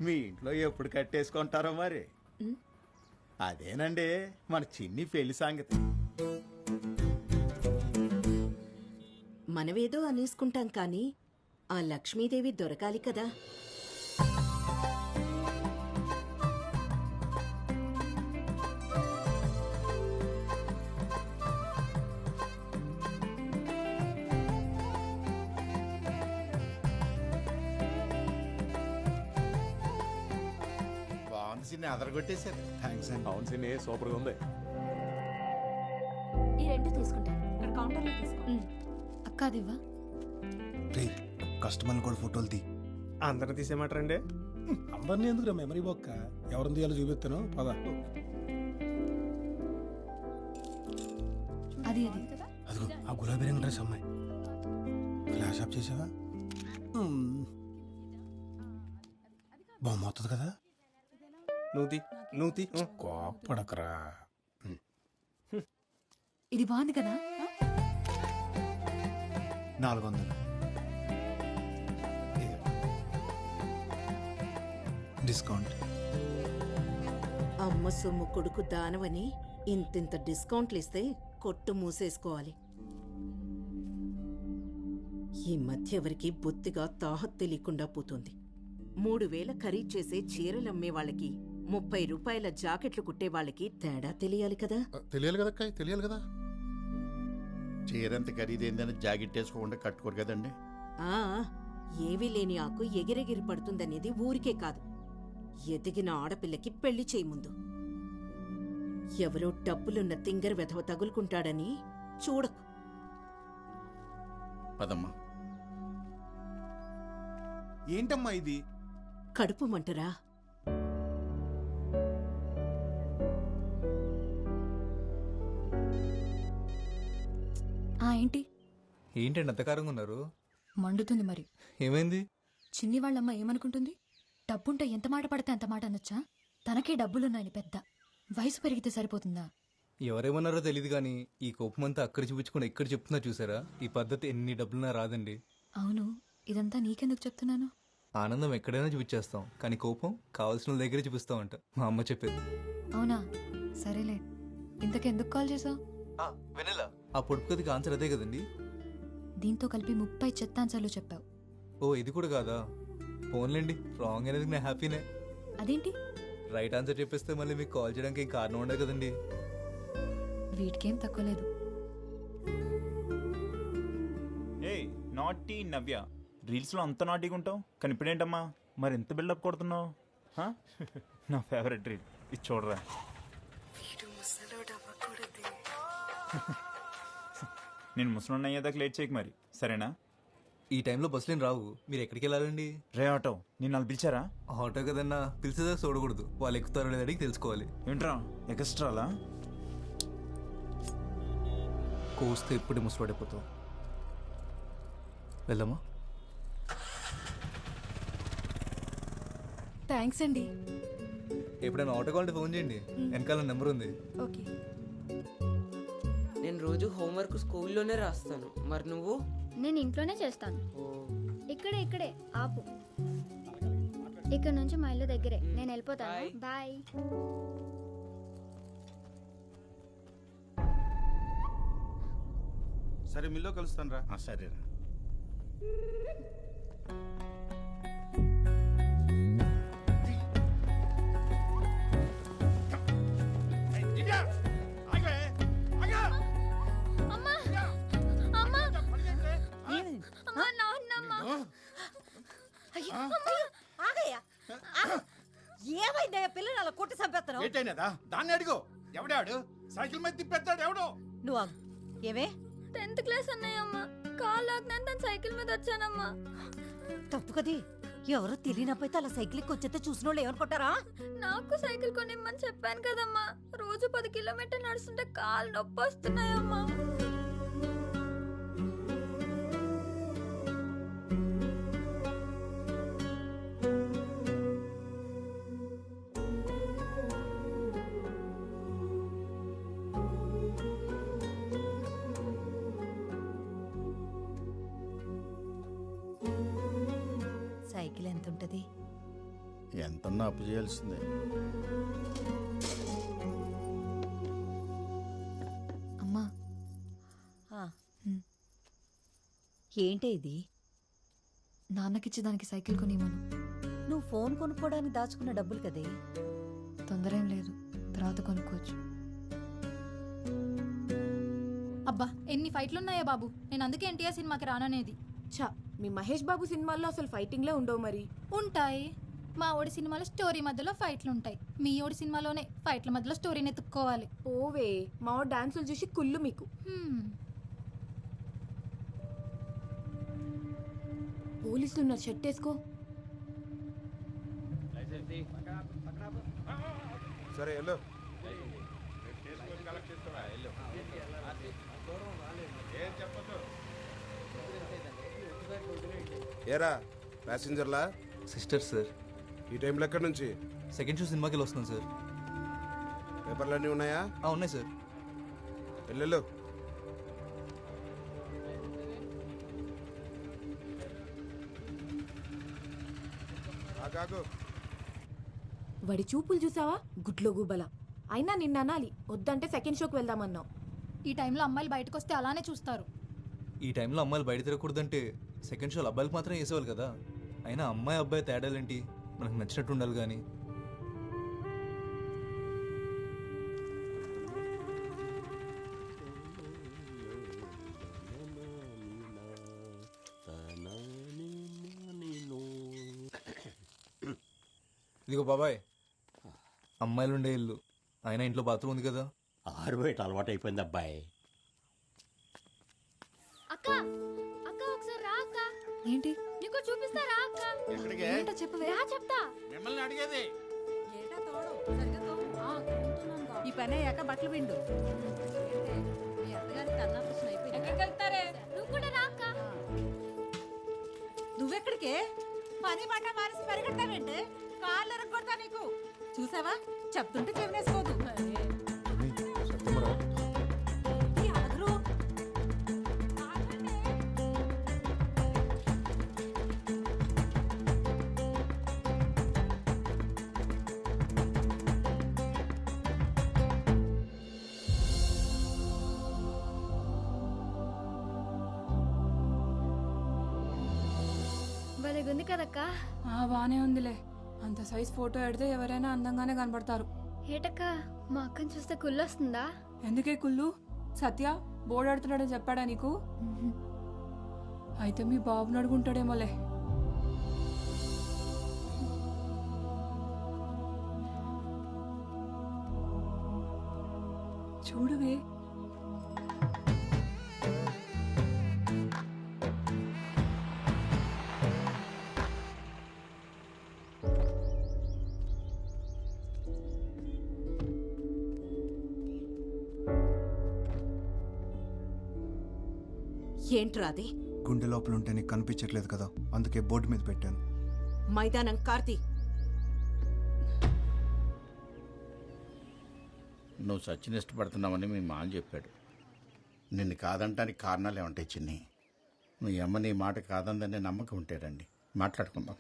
S18: మీ ఇంట్లో ఎప్పుడు కట్టేసుకుంటారో మరి. అదేనండి మన చిన్ని పెళ్లి సంగతి.
S19: మనవేదో అనేసుకుంటాం కానీ ఆ లక్ష్మీదేవి దొరకాలి కదా.
S11: బాగుంది సిన్ని, అదరగొట్టేశారు.
S17: థ్యాంక్స్ అండి. అవును సిన్ని, సూపర్గా ఉంది.
S3: ఈ రెండు తీసుకుంటా. ఇక్కడ కౌంటర్లో తీసుకో. అక్క అదివ్వా.
S13: కస్టమర్ని కూడా ఫోటోలు తీ.
S10: అందరిని తీసేయమంటారండి? అందరినీ ఎందుకు మెమరీ బొక్క, ఎవరిని తీయాలో చూపిస్తాను పద.
S3: అది
S10: అదిగో ఆ గులాబీ రంగు డ్రెస్ అమ్మాయి. ఫ్లాష్ ఆఫ్ చేసావా? బాగుంది కదా?
S17: నూతి
S10: కోపడకరా.
S3: ఇది బాగుంది కదా?
S13: 400 డిస్కౌంట్.
S19: అమ్మ సొమ్ము కొడుకు దానవని ఇంతింత డిస్కౌంట్లు ఇస్తే కొట్టు మూసేసుకోవాలి. ఈ మధ్య ఎవరికి బొత్తిగా తాహత్ తెలియకుండా పోతుంది. 3000 ఖరీదు చేసే చీరలమ్మే వాళ్ళకి, 30 రూపాయల జాకెట్లు కుట్టే వాళ్ళకి తేడా తెలియాలి కదా.
S11: తెలియాలి కదా అక్క, తెలియాలి కదా. చీరంత ఖరీదైందని జాకెట్ వేసుకోకుండా కట్టుకోరు కదండి.
S19: ఆ ఏవీ లేని ఆకు ఎగిరెగిరి పడుతుందనేది ఊరికే కాదు, ఎదిగిన ఆడపిల్లకి పెళ్లి చేయి ముందు. ఎవరో డబ్బులున్న తింగర వెధవ తగులుకుంటాడని చూడకు.
S11: పదమ్మా.
S17: ఏంటమ్మా ఇది?
S19: కడుపు మంటరా?
S3: ఏంటి
S8: ఏంటండి అంతకారంగా ఉన్నారు?
S3: మండుతుంది మరి.
S8: ఏమైంది?
S3: చిన్ని వాళ్ళమ్మ ఏమనుకుంటుంది? డబ్బుంటే ఎంత మాట పడితే అంత మాట అనొచ్చా? తనకే డబ్బులున్నాయని పెద్ద. వయసు పెరిగితే సరిపోతుందా?
S8: ఎవరేమన్నారో తెలియదు కానీ ఈ కోపం అంతా అక్కడ చూపించుకుని ఎక్కడ చెప్తున్నా చూసారా? ఈ పద్ధతి ఎన్ని డబ్బులున్నా రాదండి.
S3: అవును, ఇదంతా నీకెందుకు చెప్తున్నాను?
S8: ఆనందం ఎక్కడైనా చూపించేస్తాం కానీ కోపం కావాల్సిన వాళ్ళ దగ్గరే చూపిస్తామంట, మా అమ్మ చెప్పేది.
S3: అవునా? సరేలే. ఇంతకెందుకు కాల్ చేసావు?
S8: వెనెలా ఆ పొడుపు కథకి ఆన్సర్ అదే కదండి.
S3: దీంతో కలిపి 30 చెత్తాన్సర్లు చెప్పావు.
S8: ఓ ఇది కూడా కాదా? ఫోన్లేండి, రాంగ్ అనేది నేను హ్యాపీనే.
S3: అదేంటి?
S8: రైట్ ఆన్సర్ చెప్పేస్తే మళ్ళీ మీకు కాల్ చేయడానికి ఏం కారణం ఉండదు కదండి.
S3: వీటికేం తక్కువ లేదు.
S20: ఏయ్ నాటీ నవ్య, రీల్స్లో అంత నాటీగా ఉంటావు కానీ ఇప్పుడేంటమ్మా మరి ఎంత బిల్డప్ కొడుతున్నావు? నా ఫేవరెట్ రీల్ ఇది చూడరా. నేను ముసలి అయ్యేదాకా లేట్ చేయకు మరి, సరేనా?
S8: ఈ టైంలో బస్సులేం రావు. మీరు ఎక్కడికి వెళ్ళాలండి?
S20: రే ఆటో నేను వాళ్ళు పిలిచారా?
S8: ఆటో కదన్నా, పిలిచేదాకా చూడకూడదు. వాళ్ళు ఎక్కుతారో లేదో అడిగి తెలుసుకోవాలి.
S20: ఏంట్రా ఎక్స్ట్రాలా?
S8: కోస్తే ఎప్పుడు ముసుపడిపోతావు. వెళ్దామా?
S2: థ్యాంక్స్ అండి.
S8: ఎప్పుడైనా ఆటో కావాలంటే ఫోన్ చేయండి, వెనకాల నెంబర్ ఉంది.
S2: ఓకే.
S21: నేను రోజు హోంవర్క్ స్కూల్లోనే రాస్తాను. మరి నువ్వు?
S15: నేను ఇంట్లోనే చేస్తాను. ఇక్కడే ఆపు. ఇక్కడ నుంచి మా ఇల్లు దగ్గరే. నేను వెళ్ళిపోతాను. బాయ్.
S11: సరే మిల్లో కలుస్తాను రా. సరేరా.
S16: ఏమైందయ్యా పిల్లలు అలా కొట్టి చంపేస్తాను?
S11: ఏంటైనదా? దాన్ని అడిగో. ఎవడాడు సైకిల్ మీద తిప్పేస్తాడు? ఎవడో
S16: నువ్వు ఏమే
S3: 10th క్లాస్ అన్నయ్యమ్మ. కాల్ లాగ్నంత సైకిల్ మీద వచ్చానమ్మా.
S16: తప్పు కది. ఎవరో తెలియనప్పైతే అలా సైకిల్ వచ్చేస్తే చూసిన వాళ్ళు ఏమనుకుంటారా?
S3: నాకు సైకిల్ కొనిమ్మని చెప్పాను కదమ్మా. రోజు 10 కిలోమీటర్లు నడుస్తుంటే కాళ్ళు నొప్పి వస్తున్నాయమ్మా.
S16: సైకిల్ ఎంత ఉంటది?
S11: ఎంతన్నా అప్పు చేయాల్సిందే.
S3: అమ్మా.
S16: ఏంటి ఇది?
S3: నాన్నకిచ్చి దానికి సైకిల్ కొనివ్వను.
S16: నువ్వు ఫోన్ కొనుక్కోవడానికి దాచుకున్న డబ్బులు కదే.
S3: తొందర ఏం లేదు, తర్వాత కొనుక్కోవచ్చు.
S2: అబ్బా ఎన్ని ఫైట్లున్నాయా బాబు. నేను అందుకే ఎన్టీఆర్ సినిమాకి రాననేది.
S22: ఛా, మీ మహేష్ బాబు సినిమాల్లో అసలు ఫైటింగ్లే ఉండవు. మరి
S2: ఉంటాయి. మా ఓడి సినిమాలో స్టోరీ మధ్యలో ఫైట్లు ఉంటాయి. మీ ఓడి సినిమాలోనే ఫైట్ల మధ్యలో స్టోరీని ఎత్తుక్కోవాలి.
S22: ఓవే, మా ఓడి డాన్సులు చూసి కుళ్ళు మీకు. పోలీసులు ఉన్నారు, షర్ట్ వేసుకో.
S12: సరే వెళ్ళు. ఏరా ప్యాసింజర్లా?
S8: Sister sir.
S12: ఈ టైంలో ఎక్కడి నుంచి?
S8: సెకండ్ షో సినిమాకి వస్తున్నాను సార్.
S12: పేపర్లన్నీ ఉన్నాయా?
S8: ఉన్నాయి సార్.
S12: వెళ్ళు.
S22: వాడి చూపులు చూసావా? గుడ్లో గుబల. అయినా నిన్న అనాలి, వద్దంటే సెకండ్ షోకి వెళ్దామన్నావు.
S2: ఈ టైంలో అమ్మాయిలు బయటకు వస్తే అలానే చూస్తారు.
S8: ఈ టైంలో అమ్మాయిలు బయట తిరగకూడదంటే సెకండ్ షోలో అబ్బాయిలకు మాత్రం వేసేవాళ్ళు కదా. అయినా అమ్మాయి అబ్బాయి తేడాలేంటి? మనకు నచ్చినట్టు ఉండాలి కానీ. ఇదిగో బాబాయ్, అమ్మాయిలు ఉండే ఇల్లు, అయినా ఇంట్లో బాత్రూమ్ ఉంది కదా.
S23: ఆరు బయట అలవాటు అయిపోయింది అబ్బాయి.
S15: అక్క అక్క ఒకసారి రా అక్క.
S3: ఏంటి?
S15: నీకు చూపిస్తారా అక్క?
S3: ఏంటో చెప్పవే.
S15: చెప్తా.
S11: మిమ్మల్ని అడిగేది.
S14: ఈ పని అయ్యాక బట్టలు పిండు. మీ అత్తగారికి అన్నాప్రశ్న అయిపోయింది. ఎక్కడికి వెళ్తారే?
S15: నువ్వు కూడా రా అక్క.
S14: నువ్వెక్కడికే? పని మాట మానేసి పరిగెడతావేంటే? కాళ్ళు ఎరగొడతా నీకు. చూసావా, చెప్తుంటే చెవినేసుకోదు.
S15: ఉంది కదక్క.
S2: బానే ఉందిలే. అంత సైజ్ ఫోటో ఎడితే ఎవరైనా అందంగానే కనబడతారు.
S15: ఏటక్క, మా అక్కని చూస్తే కుళ్ళొస్తుందా?
S2: ఎందుకే కుళ్ళు? సత్య బోర్డు ఆడుతున్నాడని చెప్పాడా నీకు? అయితే మీ బాబుని అడుగుంటాడేమోలే. చూడువే,
S19: ఏంట్రా అది?
S13: గుండె లోపల ఉంటే నీకు కనిపించట్లేదు కదా, అందుకే బోర్డు మీద పెట్టాను.
S19: మైదానం కార్తీ.
S11: నువ్వు సచిన్ ఇష్టపడుతున్నావని మీ మామ చెప్పాడు. నిన్ను కాదంటానికి కారణాలు ఏమంటాయి చిన్ని? మీ అమ్మ నీ మాట కాదందనే నమ్మకం ఉంటాడండి. మాట్లాడుకుందాం.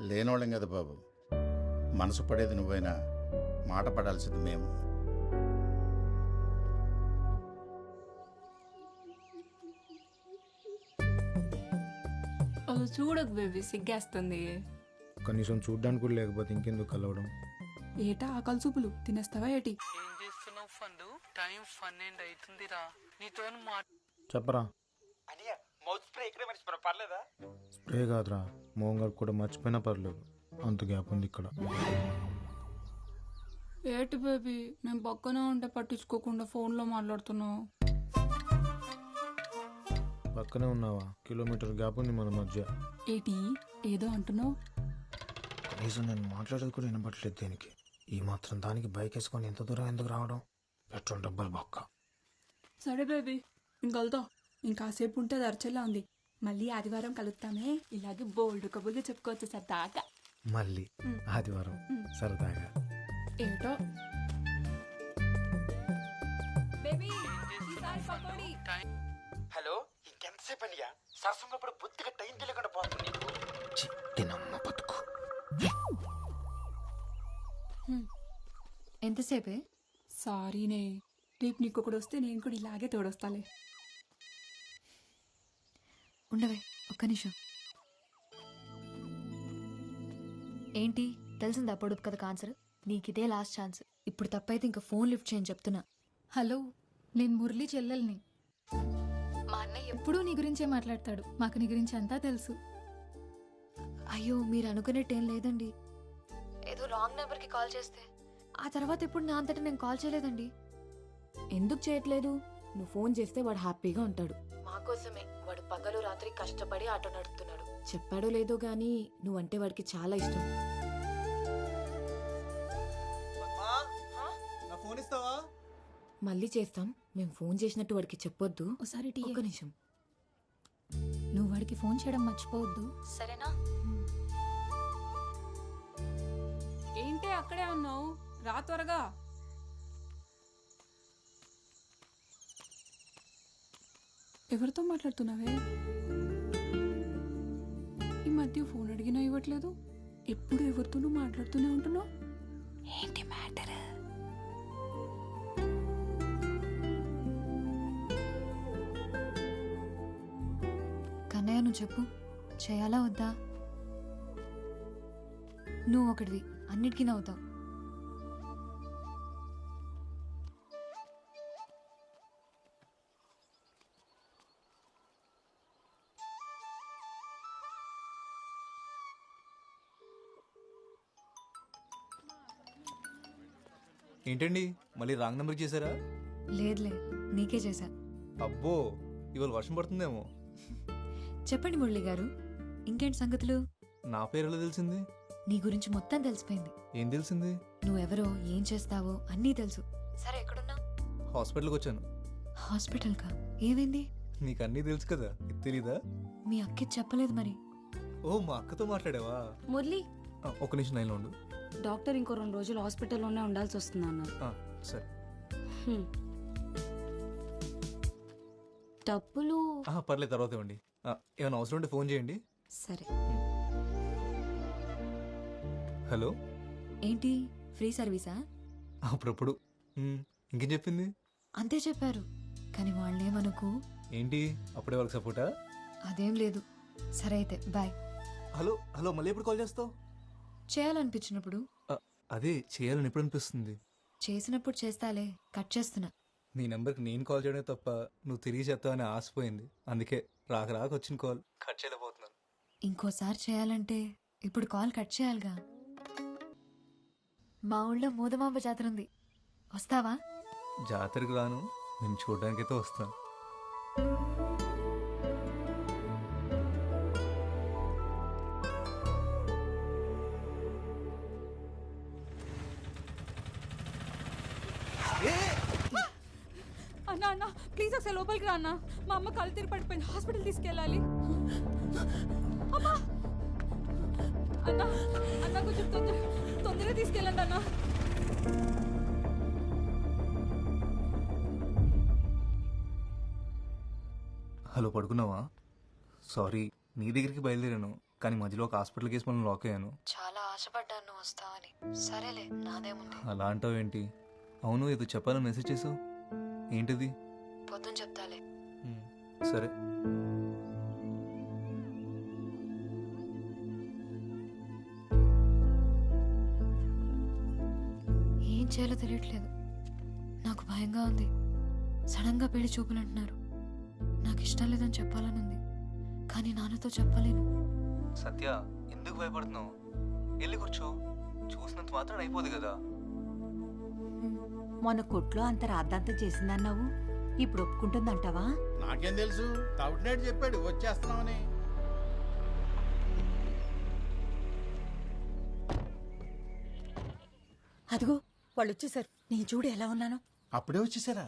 S11: లేనోళ్ళం కదా బాబు, మనసు పడేది నువ్వైనా మాట పడాల్సింది మేము.
S2: చూడకు బేబీ, సిగ్గేస్తుంది.
S8: కనీసం చూడ్డానికి కూడా లేకపోతే ఇంకెందుకు కలవడం?
S2: ఏటా ఆకలి చూపులు తినేస్తావా ఏటి?
S4: ఏం చేస్తున్నావు ఫండు? టైం 12 అవుతుందిరా. నీతో
S8: చెప్పరా.
S4: మౌత్ స్ప్రే ఇక్కడ మర్చిపోయినా పర్లేదా?
S8: స్ప్రే కాదురా, మోహన్ గారు కూడా మర్చిపోయినా పర్లేదు, అంత గ్యాప్ ఉంది ఇక్కడ.
S2: ఏటి బేబీ, మేము పక్కనే ఉంటే పట్టించుకోకుండా ఫోన్లో మాట్లాడుతున్నావు.
S8: పక్కనే ఉన్నావా? కిలోమీటర్ గ్యాప్ ఉంది మన మధ్య.
S2: ఏటి ఏదో అంటున్నావు?
S8: కనీసం నేను మాట్లాడేది కూడా వినపట్లేదు దేనికి. ఈ మాత్రం దానికి బైక్ వేసుకొని ఎంత దూరం ఎందుకు రావడం? పెట్రోల్ డబ్బులు బొక్క.
S2: సరే బేబీ, ఇంకలుతా. ఇంకాసేపు ఉంటే అది అర్చలా ఉంది. మళ్ళీ ఆదివారం కలుస్తామే, ఇలాగే బోల్డ్ కబుర్లు చెప్పుకోవచ్చు సరదాగా.
S8: మళ్ళీ ఆదివారం సరదాగా.
S2: ఏటో
S4: హలో, ఇంకెంతసేపు అనియా? సరసంగా ఇప్పుడు బుద్ధిగా టైం తెలియకుండా పోతుంది నీకు.
S8: చిట్టినమ్మ బతుకు.
S3: ఎంతసేపే?
S2: సారీనే, రేపు నీకు ఒకడు వస్తే నేను కూడా ఇలాగే తోడొస్తాలే.
S3: ఉండవే ఒక్క నిమిషం. ఏంటి తెలిసిందా పొడుపు కథ ఆన్సర్? నీకిదే last chance. ఇప్పుడు తప్పైతే ఇంకా ఫోన్ లిఫ్ట్ చేయని చెప్తున్నా.
S7: హలో, నేను మురళి చెల్లెల్ని.
S3: మా అన్నయ్య
S7: ఎప్పుడూ నీ గురించే మాట్లాడతాడు. మాకు నీ గురించి అంతా తెలుసు.
S3: అయ్యో, మీరు అనుకునేట్టేం లేదండి. ఏదో రాంగ్ నెంబర్కి కాల్ చేస్తే ఆ తర్వాత ఎప్పుడు నా అంతటా నేను కాల్ చేయలేదండి.
S22: ఎందుకు చేయట్లేదు? నువ్వు ఫోన్ చేస్తే వాడు హ్యాపీగా ఉంటాడు.
S3: మా కోసమే వాడు పగలు రాత్రి కష్టపడి ఆటో నడుపుతున్నాడు.
S22: చెప్పాడో లేదో గానీ నువ్వంటే వాడికి చాలా ఇష్టం.
S8: నా ఫోన్ ఇస్తావా?
S22: మళ్ళీ చేస్తాం. మేము ఫోన్ చేసినట్టు వాడికి చెప్పొద్దు.
S7: ఒకసారి
S22: ఒక్క నిమిషం.
S7: నువ్వు వాడికి ఫోన్ చేయడం మర్చిపోవద్దు,
S3: సరేనా?
S2: ఏంటి అక్కడే ఉన్నావు? రా త్వరగా. ఎవరితో మాట్లాడుతున్నావే? ఈ మధ్య ఫోన్ అడిగినా ఇవ్వట్లేదు. ఎప్పుడు ఎవరితోనూ మాట్లాడుతూనే ఉంటున్నావు. ఏంటి మ్యాటర్?
S3: కన్నయ్య, నువ్వు చెప్పు, చేయాలా వద్దా? నువ్వు ఒకటివి, అన్నిటికీ నవ్వుతావు.
S8: ఏంటండి, మళ్ళీ రాంగ్ నెంబర్ చేశారా?
S3: లేదులే, నీకే చేశా.
S8: అబ్బో, ఇవాళ వర్షం పడుతుందేమో.
S3: చెప్పండి మురళి గారు, ఇంకేంటి సంగతులు?
S8: నా పేరు ఎలా తెలిసింది?
S3: నీ గురించి మొత్తం తెలిసిపోయింది.
S8: ఏం తెలిసింది?
S3: నువ్వెవరో, ఏం చేస్తావో అన్నీ తెలుసు. సరే, ఎక్కడున్నా?
S8: హాస్పిటల్కి వచ్చాను.
S3: హాస్పిటల్కా? ఏమైంది?
S8: నీకు అన్నీ తెలుసు కదా, ఇది తెలీదా?
S3: మీ అక్కి చెప్పలేదు మరి.
S8: ఓ, మా అక్కతో మాట్లాడావా?
S22: మురళి,
S8: ఒక నిమిషం లైన్లో ఉండు.
S22: డాక్టర్ ఇంకో 2 రోజులు హాస్పిటల్లోనే ఉండాల్సి వస్తుంది అన్నారు.
S8: సరే.
S22: డబ్బులు
S8: పర్లేదు, తర్వాత ఇవ్వండి. ఏమైనా అవసరం ఉంటే ఫోన్ చేయండి.
S22: సరే.
S8: హలో,
S3: ఏంటి ఫ్రీ సర్వీసా?
S8: అప్పుడప్పుడు. ఇంకేం చెప్పింది?
S3: అంతే చెప్పారు, కానీ వాళ్ళేమనుకు.
S8: ఏంటి, అప్పుడే వాళ్ళకి సపోర్టా?
S3: అదేం లేదు. సరే అయితే బాయ్.
S8: హలో హలో, మళ్ళీ ఎప్పుడు కాల్ చేస్తావు?
S3: చేయాలనిపించినప్పుడు.
S8: అదే, చేయాలని ఎప్పుడు అనిపిస్తుంది?
S3: చేసినప్పుడు చేస్తాలే, కట్ చేస్తున్నా.
S8: నీ నెంబర్కి నేను కాల్ చేయడమే తప్ప నువ్వు తిరిగి చేస్తావని ఆశపోయింది. అందుకే రాక వచ్చిన కాల్ కట్ చేయలేకపోతున్నాను.
S3: ఇంకోసారి చేయాలంటే ఇప్పుడు కాల్ కట్ చేయాలిగా. మా ఊళ్ళో మోదమాంబ జాతర ఉంది, వస్తావా?
S8: జాతరకు రాను, నేను చూడడానికైతే వస్తాను.
S2: ప్లీజ్ ఒకసారి లోపలికి రా అన్న. మా అమ్మ కళ్ళు తిరిగి పడిపోయింది, హాస్పిటల్ తీసుకెళ్ళాలి. అమ్మా అన్న, అన్న కొంచెం తొందరగా తీసుకెళ్ళండి అన్న.
S8: హలో, పడుకున్నావా? సారీ, నీ దగ్గరికి బయలుదేరాను, కానీ మధ్యలో ఒక హాస్పిటల్ కేసు మనం లాక్ అయ్యాను.
S3: చాలా ఆశపడ్డాను నువ్వు వస్తావని. సరేలే, నాదేముంది.
S8: అలా అంటావు ఏంటి? అవును, ఏదో చెప్పాలని మెసేజ్ చేసావు, ఏంటిది?
S3: పొద్దున చెప్తాలే.
S8: సరే.
S3: ఏం చేయాలో తెలియట్లేదు. నాకు భయంగా ఉంది. సడన్గా పెళ్లి చూపులు అంటున్నారు. నాకు ఇష్టం లేదని చెప్పాలని ఉంది, కానీ నాన్నతో చెప్పలేను.
S8: సత్య, ఎందుకు భయపడుతున్నావు? వెళ్ళి కూర్చో, చూసినంత మాత్రం అయిపోదు కదా.
S14: మొన్న కొట్లో అంత రాద్దాంతం చేసిందన్నావు, ఇప్పుడు ఒప్పుకుంటుందంటావా?
S11: నాకేం తెలుసు, తౌటినాడు చెప్పాడు వచ్చేస్తున్నామని.
S14: అదిగో వాళ్ళు వచ్చేసారు. నేను చూడు ఎలా ఉన్నాను.
S11: అప్పుడే వచ్చేసారా?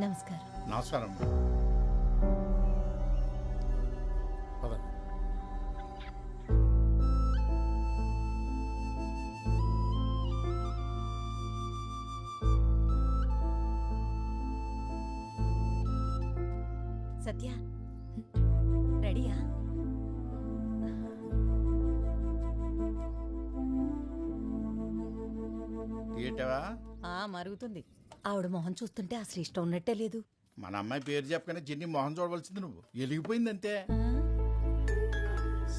S14: నమస్కారం.
S11: నమస్కారం.
S14: సత్య రెడీయా?
S11: ఏంటవా?
S14: మరుగుతుంది. ఆవిడ మొహం చూస్తుంటే అసలు ఇష్టం ఉన్నట్టే లేదు.
S11: మన అమ్మాయి పేరు చెప్పగానే చిన్ని మొహం చూడవలసింది నువ్వు. వెలిగిపోయిందంతే.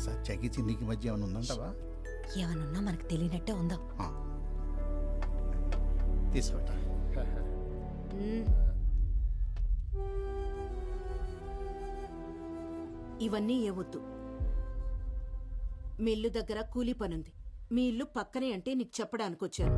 S11: సత్యకి చిన్నికి మధ్య ఏమైనా ఉందంటావా?
S14: ఏమనున్నా మనకు తెలియనట్టే ఉందాం.
S11: తీసుకోట.
S19: ఇవన్నీ ఏవద్దు. మీ ఇల్లు దగ్గర కూలీ పనుంది. మీ ఇల్లు పక్కనే అంటే నీకు చెప్పడానికి వచ్చాను.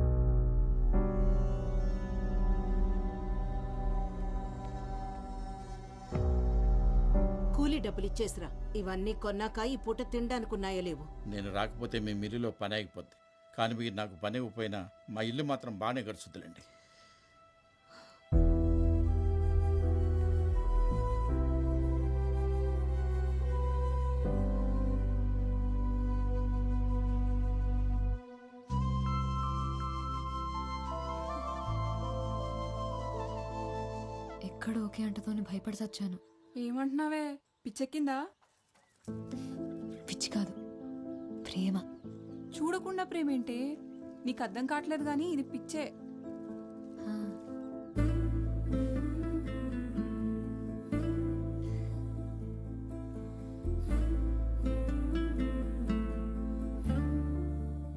S19: కూలీ డబ్బులు ఇచ్చేసిరా. ఇవన్నీ కొన్నాక ఈ పూట తినడానికి ఉన్నాయో లేవు.
S11: నేను రాకపోతే మీ మిల్లులో పని ఆగిపోద్ది, కానీ మీరు నాకు పని ఇవ్వకపోయినా మా ఇల్లు మాత్రం బాగానే గడుచుద్దులేండి.
S3: ఎక్కడ ఓకే అంటతోని భయపడి చచ్చాను.
S2: ఏమంటున్నావే, పిచ్చెక్కిందా?
S3: పిచ్చి కాదు, ప్రేమ.
S2: చూడకుండా ప్రేమేంటే? నీకు అర్థం కావట్లేదు కానీ ఇది పిచ్చే.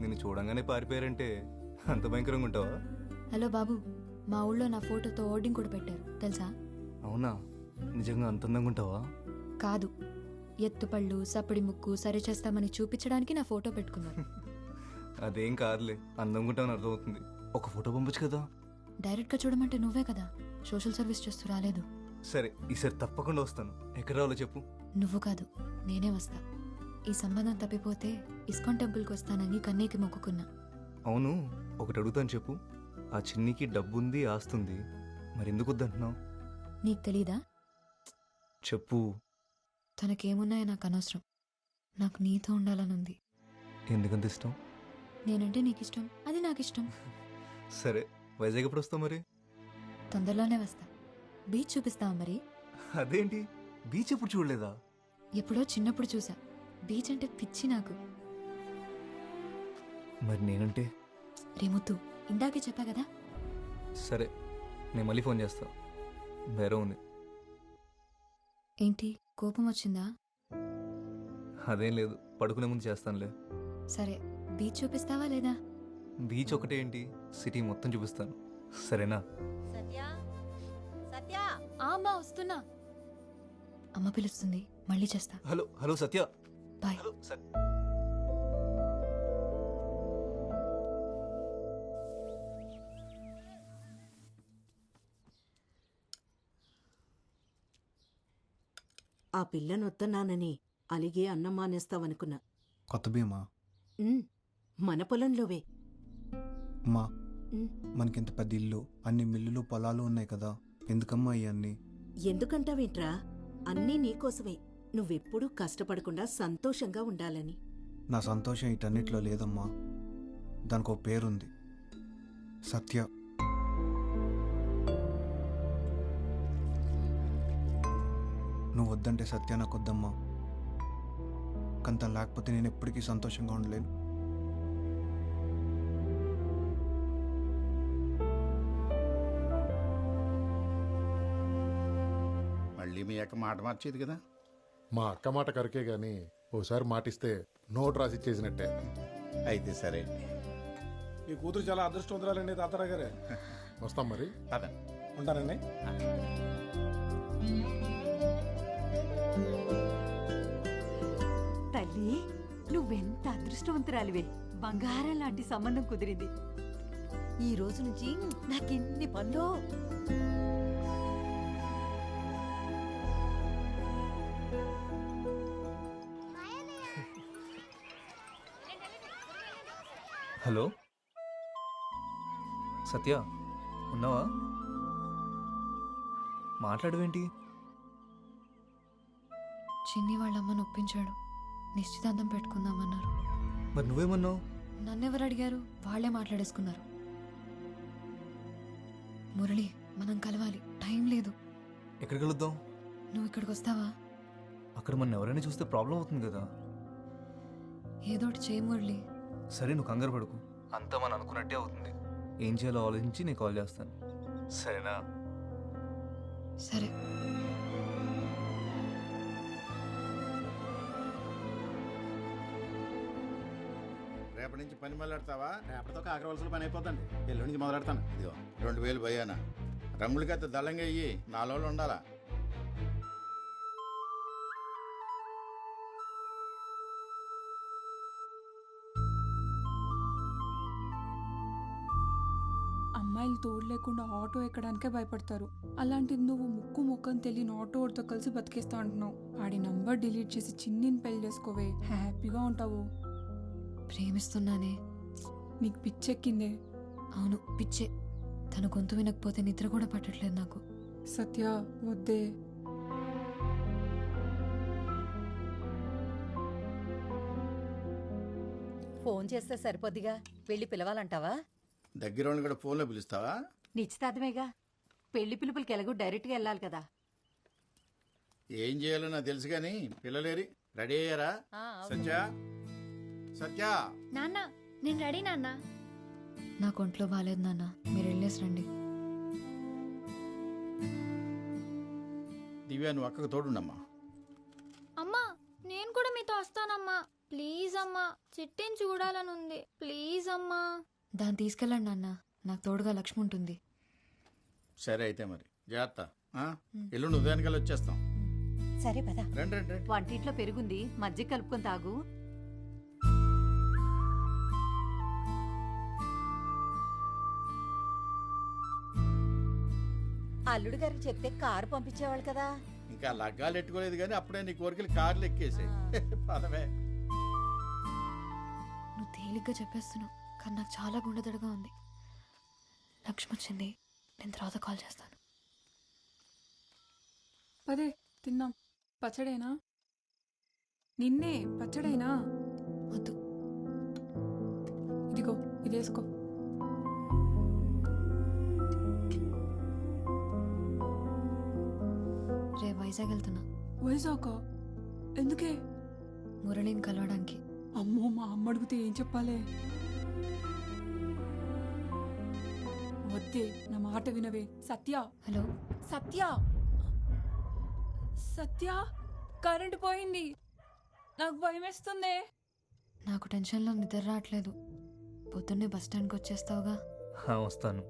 S8: నిన్ను చూడంగానే పారిపోయారంటే అంత భయంకరంగా ఉంటావా?
S3: హలో బాబు, మా ఊళ్ళో నా ఫోటోతో ఓర్డింగ్ కూడా పెట్టారు తెలుసా?
S8: అవునా? నిజంగా అంత అందంగా ఉంటావా?
S3: కాదు, ఎత్తుపళ్ళు సప్పడి ముక్కు సరి చేస్తామని చూపించడానికి నా ఫోటో పెట్టుకున్నారు.
S8: అదేం కాదులే, అందంగా ఉంటావని అర్థమవుతుంది. ఒక ఫోటో పంపొచ్చు కదా.
S3: డైరెక్ట్గా చూడమంటే నువ్వే కదా సోషల్ సర్వీస్ చేస్తూ రాలేదు.
S8: సరే, ఈసారి తప్పకుండా వస్తాను. ఎక్కడ రావాలో చెప్పు.
S3: నువ్వు కాదు, నేనే వస్తా. ఈ సంబంధం తప్పిపోతే ఇస్కాన్ టెంపుల్కి వస్తానని కన్నీకి మొక్కుకున్నా.
S8: అవును, ఒకటి అడుగుతాను చెప్పు. ఆ చిన్నికి డబ్బుంది, ఆస్తుంది, మరెందుకు వద్దంటున్నావు?
S3: నీకు తెలీదా?
S8: చెప్పు.
S3: తనకేమున్నాయో నాకు అనవసరం. నాకు నీతో ఉండాలని ఉంది.
S8: ఎందుకంత ఇష్టం?
S3: నేనంటే నీకు ఇష్టం, అది నాకు ఇష్టం.
S8: సరే, వైజాగ్ ఎప్పుడు వస్తావు మరి?
S3: తొందరలోనే వస్తా. బీచ్ చూపిస్తావా మరి?
S8: అదేంటి, బీచ్ ఎప్పుడు చూడలేదా?
S3: ఎప్పుడో చిన్నప్పుడు చూసా. బీచ్ అంటే పిచ్చి నాకు.
S8: మరి నేనంటే?
S3: రేముత్తు, ఇందాకే చెప్పా కదా.
S8: సరే, నేను మళ్ళీ ఫోన్ చేస్తా. వేరే ఉంది.
S3: ఏంటి, కోపం వచ్చిందా?
S8: అదేం లేదు, పడుకునే ముందు చేస్తానులే.
S3: సరే, బీచ్ చూపిస్తావా లేదా?
S8: బీచ్ ఒకటే ఏంటి, సిటీ మొత్తం చూపిస్తాను. సరేనా?
S3: అమ్మా వస్తున్నా. అమ్మ పిలుస్తుంది, మళ్ళీ చేస్తా.
S8: హలో హలో సత్య.
S3: బాయ్.
S8: హలో
S19: ఆ పిల్లనొత్తన్నానని అలిగే అన్నం మానేస్తావనుకున్నా.
S13: కొత్త భీమా?
S19: మన పొలంలోవే.
S13: అమ్మా, మనకింత పెద్ద ఇల్లు, అన్ని మిల్లులు పొలాలు ఉన్నాయి కదా, ఎందుకమ్మా ఇవన్నీ?
S19: ఎందుకంటావేంట్రా? అన్నీ నీకోసమే. నువ్వెప్పుడూ కష్టపడకుండా సంతోషంగా ఉండాలని.
S13: నా సంతోషం ఇటన్నిటిలో లేదమ్మా. దానికి ఒక పేరుంది, సత్య. నువ్వు వద్దంటే సత్య నాకు వద్దమ్మా. కానీ తను లేకపోతే నేను ఎప్పటికీ సంతోషంగా ఉండలేను.
S11: మళ్ళీ మీ అక్క మాట మార్చేది కదా.
S1: మా అక్క మాట కరికే గాని ఓసారి మాటిస్తే నోట్ రాసి చేసినట్టే.
S11: అయితే సరే.
S10: ఈ కూతురు చాలా అదృష్టవంతురాలండి తాతారా గారే.
S1: వస్తాం మరి.
S11: అదే
S10: ఉంటానండి.
S16: తల్లి, నువ్వెంత అదృష్టవంతురాలివే. బంగారం లాంటి సంబంధం కుదిరింది. ఈ రోజు నుంచి నాకెన్ని పనులు.
S8: హలో సత్య, ఉన్నావా? మాట్లాడవేంటి?
S3: చిన్ని వాళ్ళమ్మని ఒప్పించాడు, నిశ్చితార్థం పెట్టుకుందామన్నారు.
S8: మరి నువ్వేమన్నావు?
S3: నన్నెవరు అడిగారు? వాళ్లే మాట్లాడేసుకున్నారు. మురళి, మనం కలవాలి, టైం లేదు.
S8: ఎక్కడికి వెళుద్దాం?
S3: నువ్వు ఇక్కడికి వస్తావా?
S8: అక్కడ మన ఎవరైనా చూస్తే ప్రాబ్లం అవుతుంది కదా.
S3: ఏదోటి చేయి మురళి.
S8: సరే, నువ్వు కంగారు పడుకు, అంతా మనం అనుకున్నట్టే అవుతుంది. ఏం చేయాలో ఆలోచించి నేను కాల్ చేస్తాను, సరేనా?
S3: సరే.
S11: రేపటి నుంచి పని మొదలెడతావా?
S17: రేపటితో కాకరవలసిన పని అయిపోతుంది. ఎల్లుండి నుంచి మొదలెడతాను.
S11: ఇదిగో 2000 భయానా. రంగులకైతే దళంగా అయ్యి 4 రోజులు ఉండాలా.
S2: అమ్మాయిలు తోడు లేకుండా ఆటో ఎక్కడానికే భయపడతారు. అలాంటిది నువ్వు ముక్కు ముక్కని తెలియని ఆటోతో కలిసి బతికేస్తా అంటున్నావు. ఆడి నంబర్ డిలీట్ చేసి చిన్నిని పెళ్లి చేసుకోవే, హ్యాపీగా ఉంటావు.
S3: ప్రేమిస్తున్నానే.
S2: నీకు పిచ్చెక్కిందే?
S3: అవును, పిచ్చే. తన గొంతు వినకపోతే నిద్ర కూడా పట్టట్లేదు నాకు.
S2: సత్య, వద్దే.
S16: ఫోన్ చేస్తే సరిపోద్దిగా. వెళ్ళి పిలవాలంటావా?
S11: దగ్గర వాళ్ళని కూడా ఫోన్లో పిలుస్తావా?
S16: నిశ్చితార్థమేగా. పెళ్లి పిలుపులకి ఎలాగో డైరెక్ట్గా వెళ్ళాలి కదా.
S11: ఏం చేయాలో నాకు తెలుసు కానీ పిల్లలేరి రెడీ అయ్యారా? సత్య, సత్య.
S15: నాన్న, నేను రెడీ నాన్న.
S3: నాకు ఒంట్లో బాగాలేదు నాన్న, మీరు వెళ్ళేసి రండి.
S11: దివ్య, నువ్వు అక్కకు తోడుండమ్మా.
S15: అమ్మా, నేను కూడా మీతో వస్తానమ్మా. ప్లీజ్ అమ్మా, చిట్టిని చూడాలని ఉంది. ప్లీజ్ అమ్మా.
S3: దాన్ని తీసుకెళ్ళండి నాన్న, నాకు తోడుగా లక్ష్మి ఉంటుంది.
S11: సరే అయితే మరి జాగ్రత్త. ఎల్లుండి ఉదయానికల్లా వచ్చేస్తాం.
S16: సరే పద.
S11: రండి రండి రండి.
S16: వంటింట్లో పెరుగుంది, మజ్జిగ కలుపుకొని తాగు. అల్లుడు గారికి చెప్తే కారు పంపించేవాళ్ళు కదా.
S11: ఇంకా లగ్గాలు ఎట్టుకోలేదు కానీ అప్పుడే నీ కోరికలు కార్లు ఎక్కేసాయి. పదవే.
S3: నువ్వు తేలిగ్గా చెప్పేస్తున్నావు, కానీ నాకు చాలా గుండెదడగా ఉంది. లక్ష్మి వచ్చింది, నేను తర్వాత కాల్ చేస్తాను.
S2: పదే, తిన్నాం. పచ్చడేనా? నిన్నే పచ్చడేనా?
S3: వద్దు.
S2: ఇదిగో, ఇది వేసుకో.
S3: రే వైజాగ్ వెళ్తున్నా.
S2: వైజాగ్? ఎందుకే?
S3: మురళిని కలవడానికి.
S2: అమ్మో, మా అమ్మ అడిగితే ఏం చెప్పాలే? వద్దే, నా మాట వినవే. సత్య.
S3: హలో
S2: సత్య. సత్య, కరెంటు పోయింది. నాకు భయం వేస్తుందే.
S3: నాకు టెన్షన్లో నిద్ర రావట్లేదు. పొద్దున్నే బస్ స్టాండ్కి వచ్చేస్తావుగా?
S8: వస్తాను.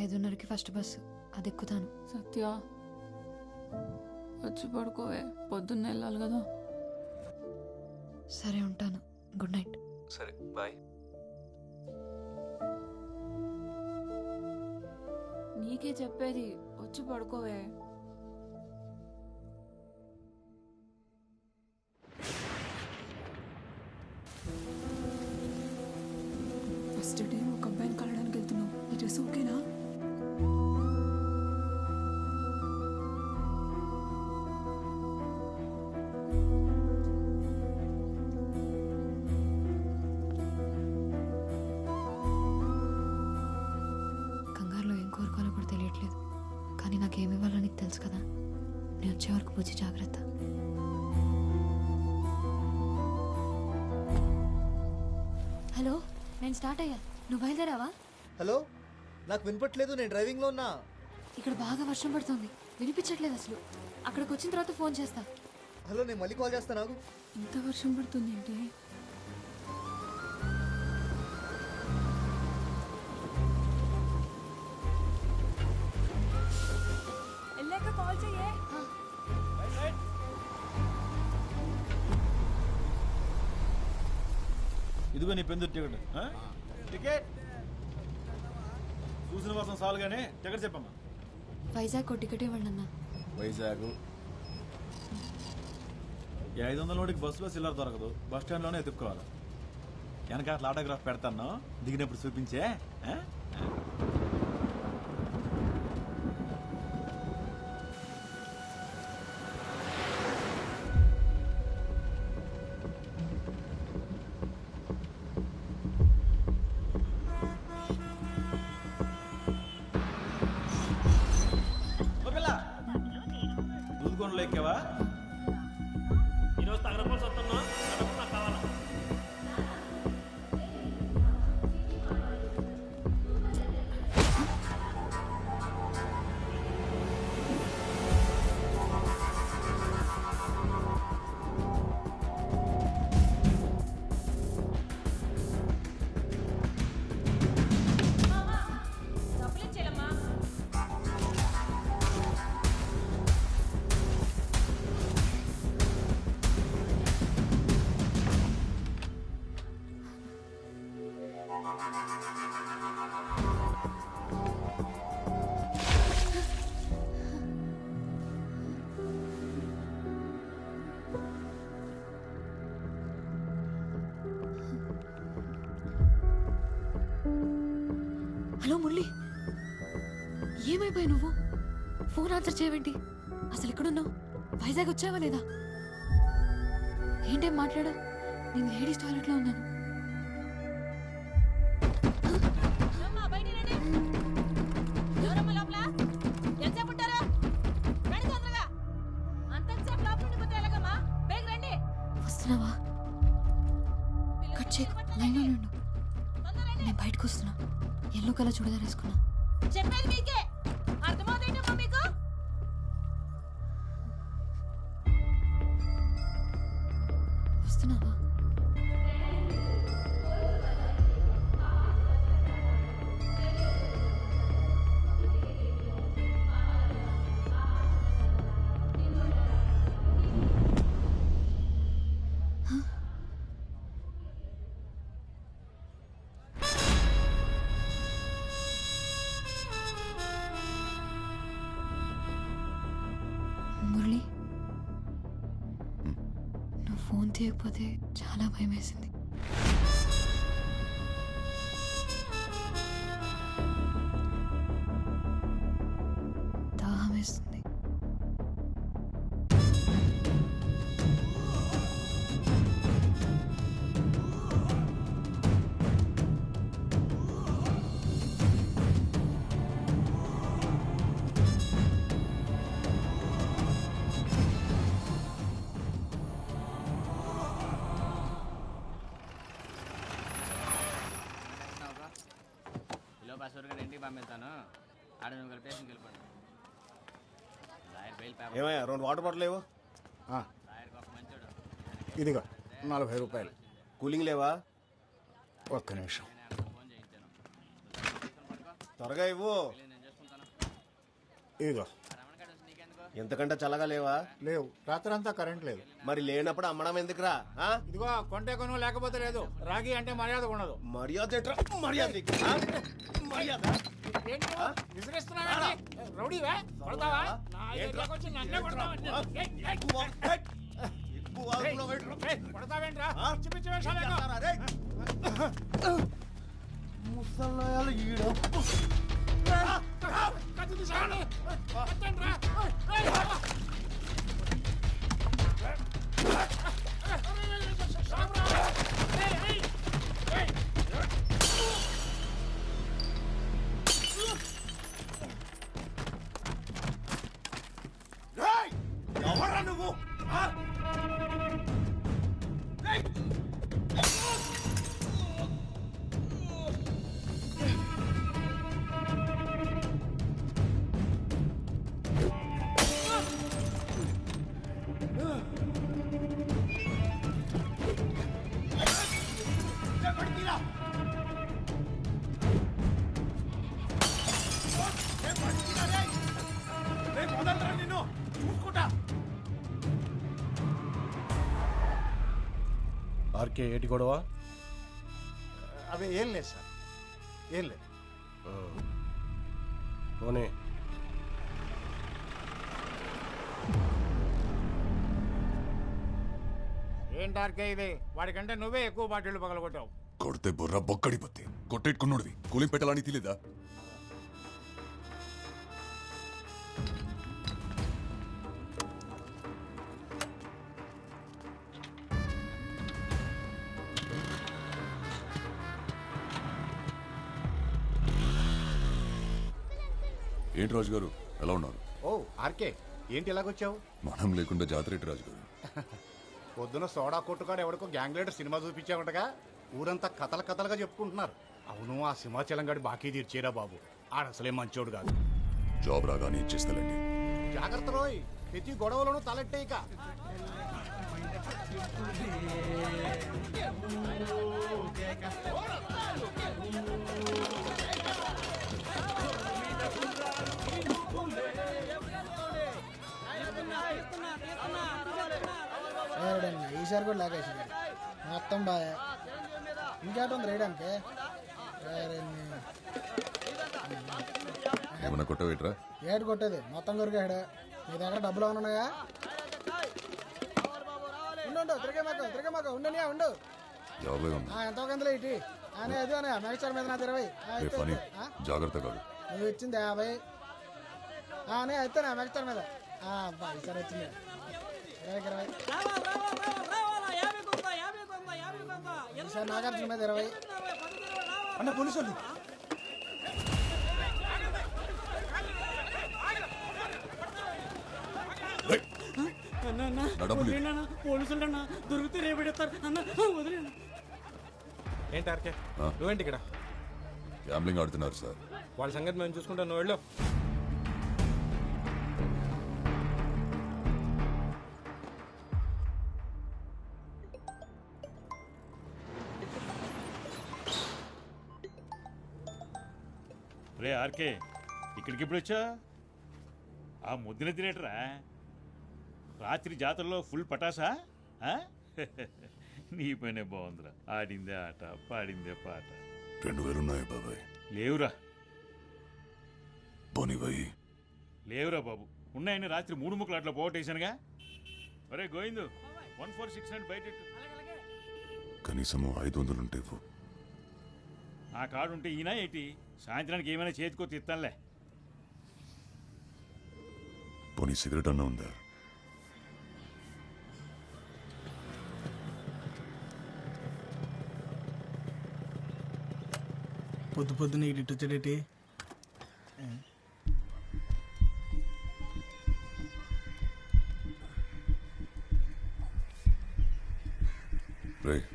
S3: 5:30కి ఫస్ట్ బస్సు, అది ఎక్కుతాను.
S2: సత్య, వచ్చి పడుకోవే, పొద్దున్న వెళ్ళాలి కదా.
S3: సరే, ఉంటాను. Good night.
S8: సరే, బాయ్.
S2: నీకే చెప్పేది, వచ్చి పడుకోవే. ఫస్ట్ డే ఒక అబ్బాయిని కలవడానికి వెళ్తున్నా.
S3: వచ్చి జాగ్రత్త. హలో, నేను స్టార్ట్ అయ్యా. నువ్వు బయలుదేరావా?
S8: హలో, నాకు వినపట్లేదు, నేను డ్రైవింగ్లో ఉన్నా.
S3: ఇక్కడ బాగా వర్షం పడుతుంది, వినిపించట్లేదు అసలు. అక్కడికి వచ్చిన తర్వాత ఫోన్ చేస్తా.
S8: హలో, నేను మళ్ళీ కాల్ చేస్తాను. నాకు
S2: ఇంత వర్షం పడుతుంది ఏంటి? వెళ్ళాక కాల్ చెయ్యే.
S5: ఇదిగో నీ పెందు టికెట్. టికెట్ చూసిన వర్షం చాలు కానీ టికెట్ చెప్పమ్మా.
S3: వైజాగ్ టికెట్ ఇవ్వండి అన్న.
S5: వైజాగ్ 500 నోటికి బస్సులో సిల్లర్ దొరకదు, బస్ స్టాండ్లోనే ఎత్తుక్కోవాలి. వెనక అట్లా ఆటోగ్రాఫ్ పెడతాను, దిగినప్పుడు చూపించే. దూదుకొండలో ఎక్కావా?
S6: ఈరోజు తగరపల్సి వస్తున్నా, నాకు కావాలా?
S3: హలో మురళి, ఏమైపోయావు నువ్వు? ఫోన్ ఆన్సర్ చేయవేంటి? అసలు ఎక్కడున్నావు? వైజాగ్ వచ్చావా లేదా? ఏంటేం మాట్లాడా? నేను లేడీస్ టాయిలెట్లో ఉన్నాను. వస్తున్నావా? కట్ చేయకు, లైన్లో ఉండు. నేను బయటకు వస్తున్నా. ఎల్లో కలర్ చూడదా వేసుకున్నా.
S14: చెప్పేది మీకే అర్థమవుతుందమ్మా మీకు?
S3: వస్తున్నావా? మురళి, నువ్వు ఫోన్ తీయకపోతే చాలా భయం వేసింది. దాహం వేస్తుంది.
S9: ఇంటికి పంపిస్తాను. ఆడ నువ్వు కలిపేసి వెళ్ళిపోండి.
S24: ఏమయ్యా 2 వాటర్ బాటిల్ లేవు? ఇదిగో 40 రూపాయలు. కూలింగ్ లేవా? ఒక్క నిమిషం, త్వరగా ఇవ్వు. ఇదిగో. ఎంతకంటే చల్లగా లేవా? లేవు, రాత్రంతా కరెంట్ లేదు. మరి లేనప్పుడు అమ్మడం ఎందుకురా? ఇదిగో కొంటే కొను, లేకపోతే లేదు. రాగి అంటే మర్యాద ఉండదు. మర్యాద మర్యాద ముసలాయాలు ఈడ ఎవరన్నా ఆర్కే ఏటి గొడవ?
S12: అవి ఏం లేదు సార్, ఏం లేదు.
S24: పోనీ.
S12: ఏంటి ఆర్కే ఇది? వాడికంటే నువ్వే ఎక్కువ బాటిళ్ళు పగలగొట్టావు.
S18: కొడితే బుర్ర బొక్కడిపోతే కొట్టేట్టుకున్నోడివి కూలింగ్ పెట్టాలని తెలీదా? ఏంటి రాజు గారు ఎలా ఉన్నారు?
S12: ఓ ఆర్కే, ఏంటి ఇలాగొచ్చావు?
S18: మనం లేకుండా జాతర ఏంటి రాజు గారు?
S12: పొద్దున సోడా కొట్టుకాడు ఎవడికో గ్యాంగ్ లీడర్ సినిమా చూపించావంటగా, ఊరంతా కథలు కథలుగా చెప్పుకుంటున్నారు. అవును, ఆ సింహాచలం గాడి బాకీ తీర్చేరా బాబు, ఆడసలే మంచోడు కాదు.
S18: జాబ్ రాగానే ఇచ్చేస్తానండి.
S12: జాగ్రత్త రోయ్, ప్రతి గొడవలోనూ తలెట్టే ఇక.
S20: ఈసారి కూడా లాగేసి మొత్తం బాగా ఇంకేటుంది రేయడానికి.
S18: ఏమన్నా కొట్టవేట్రా?
S20: ఏడు కొట్టేది మొత్తం కొరికాడు. నీ దగ్గర డబ్బులు ఉన్నాయా? ఉండు, తిరిగే మాకు ఉండనియా ఉండు. ఎంతో కందులో ఇటీ అనే అది అనే మెగస్టార్ మీద నా 20.
S18: జాగ్రత్త కాదు,
S20: నువ్వు ఇచ్చింది 50 అనే అయితే నా మెగస్టార్ మీద ఈసారి వచ్చింది 20. ఈసారి నాగార్జున మీద 20.
S13: అన్న పోలీసు వాళ్ళు.
S9: పోలీసులు దొరికితే రేపెడతారు అన్న, వదిలేను.
S17: ఏంటి ఆర్కే, నువ్వేంటి ఇక్కడ?
S18: గ్యాంబ్లింగ్ ఆడుతున్నారు సార్.
S17: వాళ్ళ సంగతి మేము చూసుకుంటాం, నువ్వు వెళ్ళు.
S6: రే ఆర్కే, ఇక్కడికి ఎప్పుడు వచ్చా? ఆ ముద్దున తినేటరా? రాత్రి జాతరలో ఫుల్ పటాసా? నీ పనే బాగుందిరా. ఆడిందే ఆట, పాడిందే పాట.
S18: 2000 ఉన్నాయి బాబాయ్.
S6: లేవురా.
S18: పోనివ్వయి.
S6: లేవురా బాబు, ఉన్నాయని రాత్రి 3 ముక్కలు అట్లా పోగొట్టేశానుగా. ఒరే గోవిందు, 146 బయట
S18: కనీసం 500 ఉంటే
S6: ఆ కార్డు ఉంటే ఈయన ఏంటి? సాయంత్రానికి ఏమైనా చేతికో తిత్తానులే.
S18: పోనీ సిగరెట్ అన్నా ఉందా?
S20: పొద్దున ఇటు వచ్చాడేటి?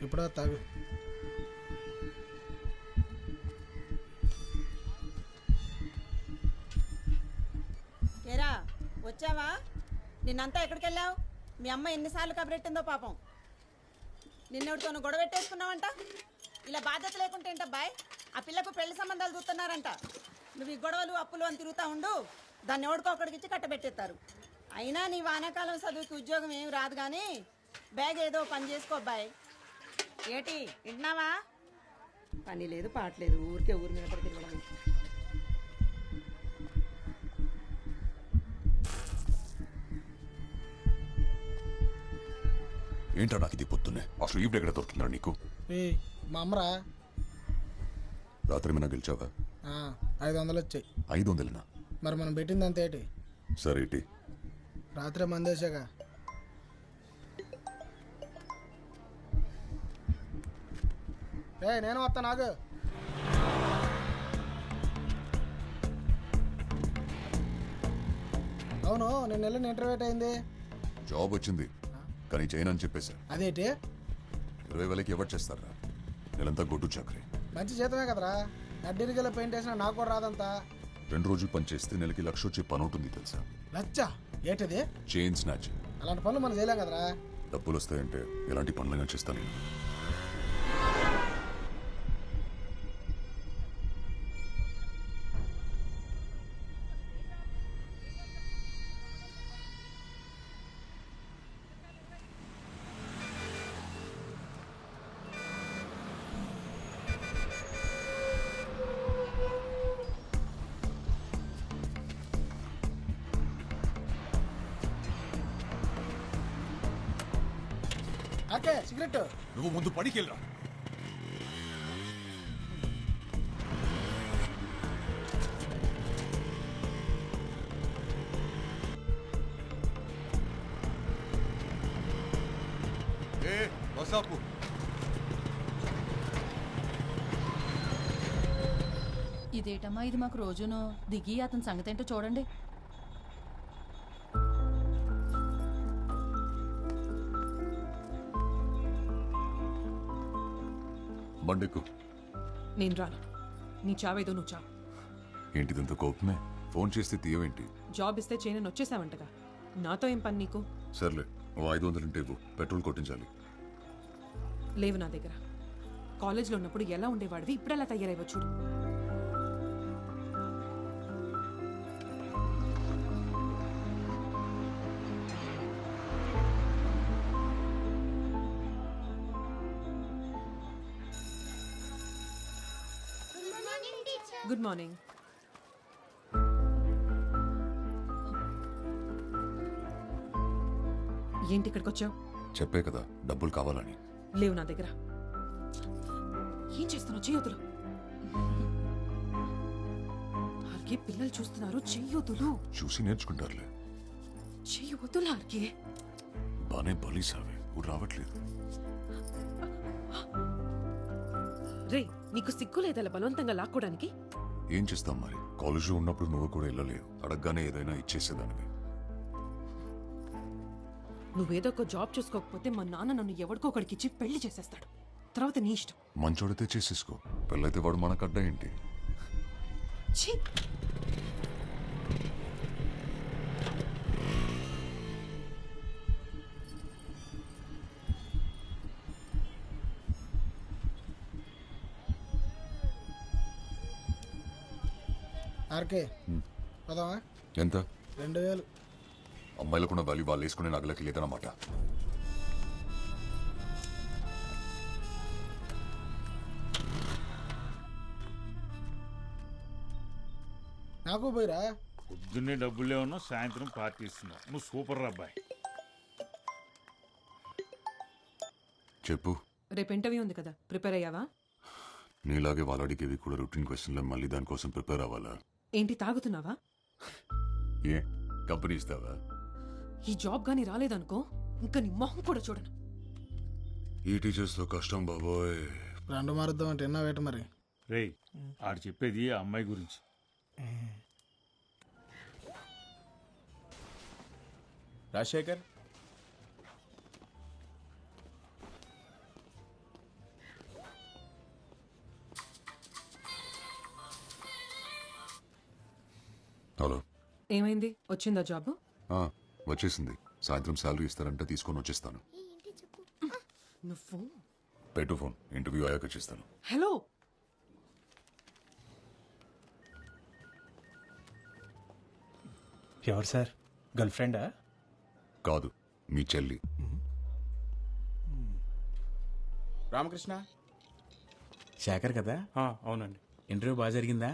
S20: ఇప్పుడు తాగు.
S14: ఏరా వచ్చావా? నిన్నంతా ఎక్కడికి వెళ్ళావు? మీ అమ్మ ఎన్నిసార్లు కబరెట్టిందో పాపం. నిన్నెవడితోనూ గొడవ పెట్టేసుకున్నావంట. ఇలా బాధ్యత లేకుంటే ఏంటబ్బాయ్? ఆ పిల్లకు పెళ్లి సంబంధాలు చూస్తున్నారంట. నువ్వు ఈ గొడవలు అప్పులు అని తిరుగుతా ఉండు, దాన్ని ఎవడికో ఒకడికి ఇచ్చి కట్టబెట్టేస్తారు. అయినా నీ వానాకాలం చదువుకి ఉద్యోగం ఏమి రాదు కానీ బ్యాగ్ ఏదో పని చేసుకో అబ్బాయి. ఏటి వింటున్నావా? పని లేదు పాట లేదు, ఊరికే ఊరి మీద పడి తిరగడం.
S18: ఏంటో నాకు ఇది పొద్దున్నే అసలు ఈవిడ ఎక్కడ దొరుకుతుందా నీకు?
S20: మా అమ్మరా.
S18: రాత్రి ఏమైనా గెలిచావా?
S20: 500 వచ్చాయి.
S18: 500?
S20: మరి మనం పెట్టింది అంత ఏంటి?
S18: సరే ఏంటి?
S20: రాత్రి మందేశాగా. నేను వస్తా. నాకు అవును, నేను వెళ్ళిన ఇంటర్వ్యూ అయింది.
S18: జాబ్ వచ్చింది కానీ చేయను అని చెప్పేశా.
S20: అదేంటి?
S18: 20,000కి ఎవరు చేస్తారా? నెలంతా గొడ్డు చాకరీ.
S20: మంచి జీతమే కదరా. అడ్డీరిగల పెయింట్ వేసినా నాకు కూడా రాదంతా.
S18: 2 రోజులు పని చేస్తే నెలకి 1,00,000 వచ్చే పని ఉంటుంది తెలుసా?
S20: లచ్చ ఏంటిది?
S18: Chain snatch.
S20: అలాంటి పనులు మనం చేయలేం కదరా.
S18: డబ్బులు వస్తాయంటే ఎలాంటి పనులైనా చేస్తాను నేను.
S20: ఆకే సిగరెట్.
S18: నువ్వు ముందు పడికెళ్ళరా.
S22: ఇదేటమ్మా ఇది మాకు రోజును దిగి అతని సంగతి ఏంటో చూడండి.
S18: బండెక్కు.
S4: నేను రాను. నీ చావేదో నువ్వు చావు.
S18: ఏంటిదంత కోపమే? ఫోన్ చేస్తే తీయవేంటి?
S4: జాబ్ ఇస్తే చేయనని వచ్చేసావంటగా. నాతో ఏం పని నీకు?
S18: సర్లే, ఓ 500 ఉంటే ఇవ్వు, పెట్రోల్ కొట్టించాలి.
S4: లేవు నా దగ్గర. కాలేజ్లో ఉన్నప్పుడు ఎలా ఉండేవాడివి, ఇప్పుడు ఎలా తయారైవో చూడు. Good morning. ఏంటి ఇక్కడికి వచ్చావు?
S18: చెప్పే కదా డబ్బులు కావాలని.
S4: లేవు నా దగ్గర. ఏం చేస్తున్నావు? చెయ్యొద్దులు. ఆర్కే పిల్లలు చూస్తున్నారు, చెయ్యొద్దులు.
S18: చూసి నేర్చుకుంటారులే.
S4: చెయ్యొద్దులు ఆర్కే.
S18: బానే బలీసావే, ఊరు రావట్లేదు.
S4: రే, నీకు సిగ్గు లేదలా బలవంతంగా లాక్కోడానికి?
S18: ఏం చేస్తాం మరి, కాలేజ్లో ఉన్నప్పుడు నువ్వు కూడా వెళ్ళలేవు. అడగగానే ఏదైనా ఇచ్చేసేదానివి.
S4: నువ్వేదో ఒక జాబ్ చూసుకోకపోతే మా నాన్న నన్ను ఎవరికో ఒకడికి ఇచ్చి పెళ్లి చేసేస్తాడు. తర్వాత నీ ఇష్టం.
S18: మంచోడితే చేసేసుకో, పెళ్ళైతే వాడు మనకడ్డ ఏంటి?
S4: ఛీ!
S20: ఆర్కే పదవా?
S18: ఎంత?
S20: 2000.
S18: అమ్మాయిలకున్న వాల్యూ వాళ్ళు వేసుకునే నగలకి లేదన్నమాట.
S20: నాకు పోయిరా.
S6: పొద్దున్నే డబ్బులే ఉన్నావు, సాయంత్రం పార్టీ ఇస్తున్నావు. నువ్వు సూపర్ అబ్బాయి.
S18: చెప్పు.
S4: రేపు ఇంటర్వ్యూ ఉంది కదా, ప్రిపేర్ అయ్యావా?
S18: నీలాగే వాళ్ళు అడిగేవి కూడా రొటీన్ క్వశ్చన్లో మళ్ళీ దానికోసం ప్రిపేర్ అవ్వాలా?
S4: ఏంటి తాగుతున్నావా?
S18: ఏ కంపెనీ ఇస్తావా?
S4: ఈ జాబ్ గానీ రాలేదనుకో, ఇంకా నీ మొహం కూడా చూడను.
S18: ఈ టీచర్స్ తో కష్టం బాబోయ్.
S20: రెండు మారుద్దాం అంటే ఎన్నా వేట మరి.
S6: రేయ్, ఆడు చెప్పేది ఆ అమ్మాయి గురించి.
S7: రాజశేఖర్,
S18: హలో.
S4: ఏమైంది? వచ్చిందా జాబ్?
S18: వచ్చేసింది. సాయంత్రం శాలరీ ఇస్తారంటే తీసుకొని వచ్చేస్తాను.
S4: నువ్వు
S18: పెట్టు ఫోన్, ఇంటర్వ్యూ అయ్యాక చేస్తాను.
S4: హలో.
S13: ఎవరు సార్? గర్ల్ ఫ్రెండా?
S18: కాదు, మీ చెల్లి.
S7: రామకృష్ణ
S13: శేఖర్ కదా?
S7: అవునండి.
S13: ఇంటర్వ్యూ బాగా జరిగిందా?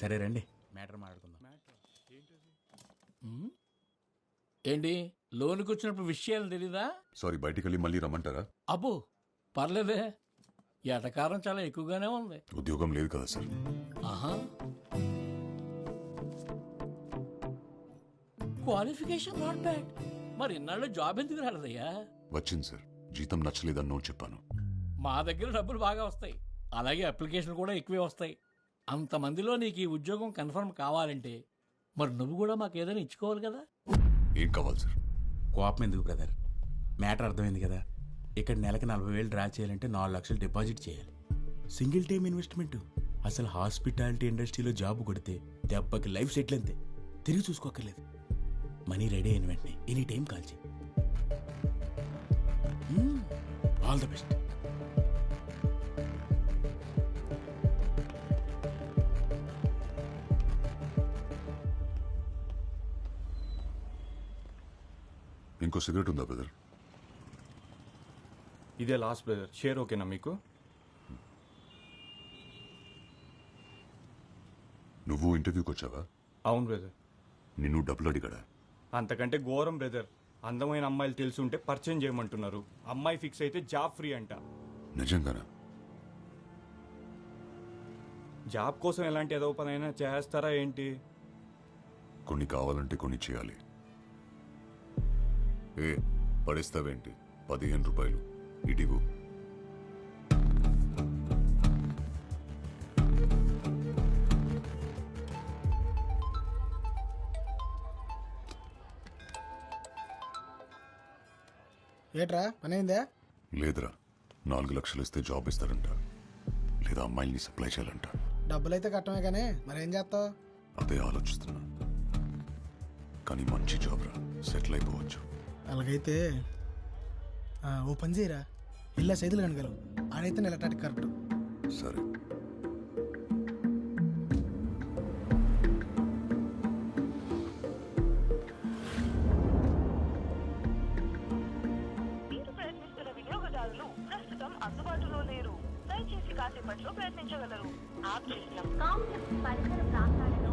S13: సరే రండి,
S7: మ్యాటర్ మాట్లాడుకుందాం.
S21: ఏంటి, లోనికి వచ్చినప్పుడు విషయాలు తెలీదా?
S18: సారీ, బయటికి వెళ్ళి మళ్ళీ రమ్మంటారా?
S21: అబ్బో పర్లేదే, ఎటకారం చాలా ఎక్కువగానే ఉంది.
S18: ఉద్యోగం లేదు కదా సార్.
S21: ఆహా, క్వాలిఫికేషన్ నాట్ బ్యాడ్. మరి ఇన్నాళ్ళు జాబ్ ఎందుకు రాలేదయ్యా?
S18: వచ్చింది సార్, జీతం నచ్చలేదని నో చెప్పాను.
S21: మా దగ్గర డబ్బులు బాగా వస్తాయి, అలాగే అప్లికేషన్లు కూడా ఎక్కువే వస్తాయి. అంతమందిలో నీకు ఈ ఉద్యోగం కన్ఫర్మ్ కావాలంటే మరి నువ్వు కూడా మాకు ఏదైనా ఇచ్చుకోవాలి కదా.
S18: ఏం కావాలి సార్?
S13: కోపం ఎందుకు బ్రదర్, మ్యాటర్ అర్థమైంది కదా. ఇక్కడ నెలకి 40,000 డ్రా చేయాలంటే 4 లక్షలు డిపాజిట్ చేయాలి. Single time investment. అసలు హాస్పిటాలిటీ ఇండస్ట్రీలో జాబ్ కొడితే దెబ్బకి లైఫ్ సెటిల్ అంతే, తిరిగి చూసుకోక్కర్లేదు. మనీ రెడీ అయిన వెంటనే ఎనీ టైం కాల్ చేయి. All the best.
S18: ఇంకో సిగరెట్ ఉందా బ్రదర్?
S7: ఇదే లాస్ట్ బ్రదర్. షేర్ ఓకేనా మీకు?
S18: నువ్వు ఇంటర్వ్యూకి వచ్చావా?
S7: అవును బ్రదర్.
S18: నిన్ను డబ్బులు అడిగాడా?
S7: అంతకంటే ఘోరం బ్రదర్. అందమైన అమ్మాయిలు తెలిసి ఉంటే పరిచయం చేయమంటున్నారు. అమ్మాయి ఫిక్స్ అయితే జాబ్ ఫ్రీ అంట.
S18: నిజంగానా?
S7: జాబ్ కోసం ఎలాంటి ఏదో పనైనా చేస్తారా ఏంటి?
S18: కొన్ని కావాలంటే కొన్ని చేయాలి. ఏ పడిస్తావేంటి? 15 రూపాయలు ఇటివు.
S20: ఏట్రా పనైందా?
S18: లేదురా, 4 లక్షలు ఇస్తే జాబ్ ఇస్తారంట, లేదా అమ్మాయిల్ని సప్లై చేయాలంట.
S20: డబ్బులైతే కట్టమే కానీ మరేం చేస్తావు?
S18: అదే ఆలోచిస్తున్నా. కానీ మంచి జాబ్ రా, సెటిల్ అయిపోవచ్చు.
S20: అలాగైతే ఓ పని చేయరా, ఇల్లా సైదులు కనగలవు. ఆడైతే ఎలక్ట్రానిక్ కరెక్ట్.
S18: సరే.
S1: మీరు ప్రయత్నిస్తున్న వినియోగదారులు ప్రస్తుతం అందుబాటులో లేరు. దయచేసి కాసేపట్లో ప్రయత్నించగలరు. ఆప్ చేసిన కాంప్లెక్స్ పరిసర ప్రాంతాలలో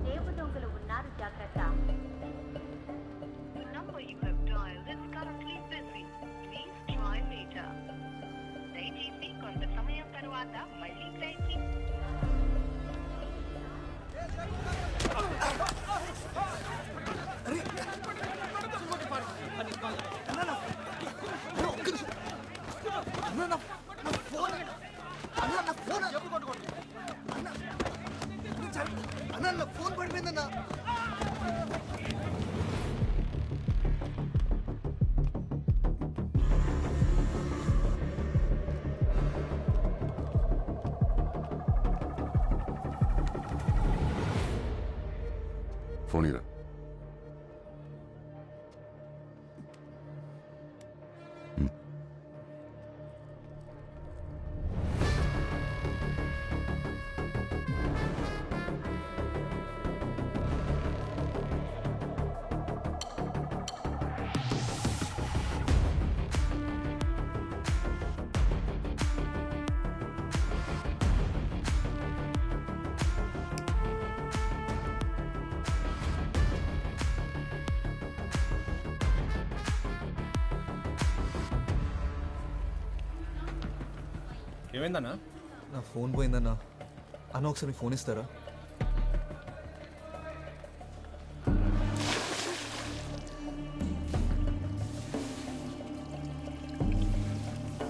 S1: జేబు దొంగలు ఉన్నారు, జాగ్రత్త. The number you have dialed is currently busy. Please try later. దయచేసి కొంత సమయం తర్వాత మళ్ళీ ప్రయత్నించండి.
S20: ఫోన్ పడిపోయిందన్నా.
S18: ఫోన్ ఇరా.
S17: ఏమైందన్నా?
S8: నా ఫోన్ పోయిందన్నా. అన్న ఒకసారి మీ ఫోన్ ఇస్తారా?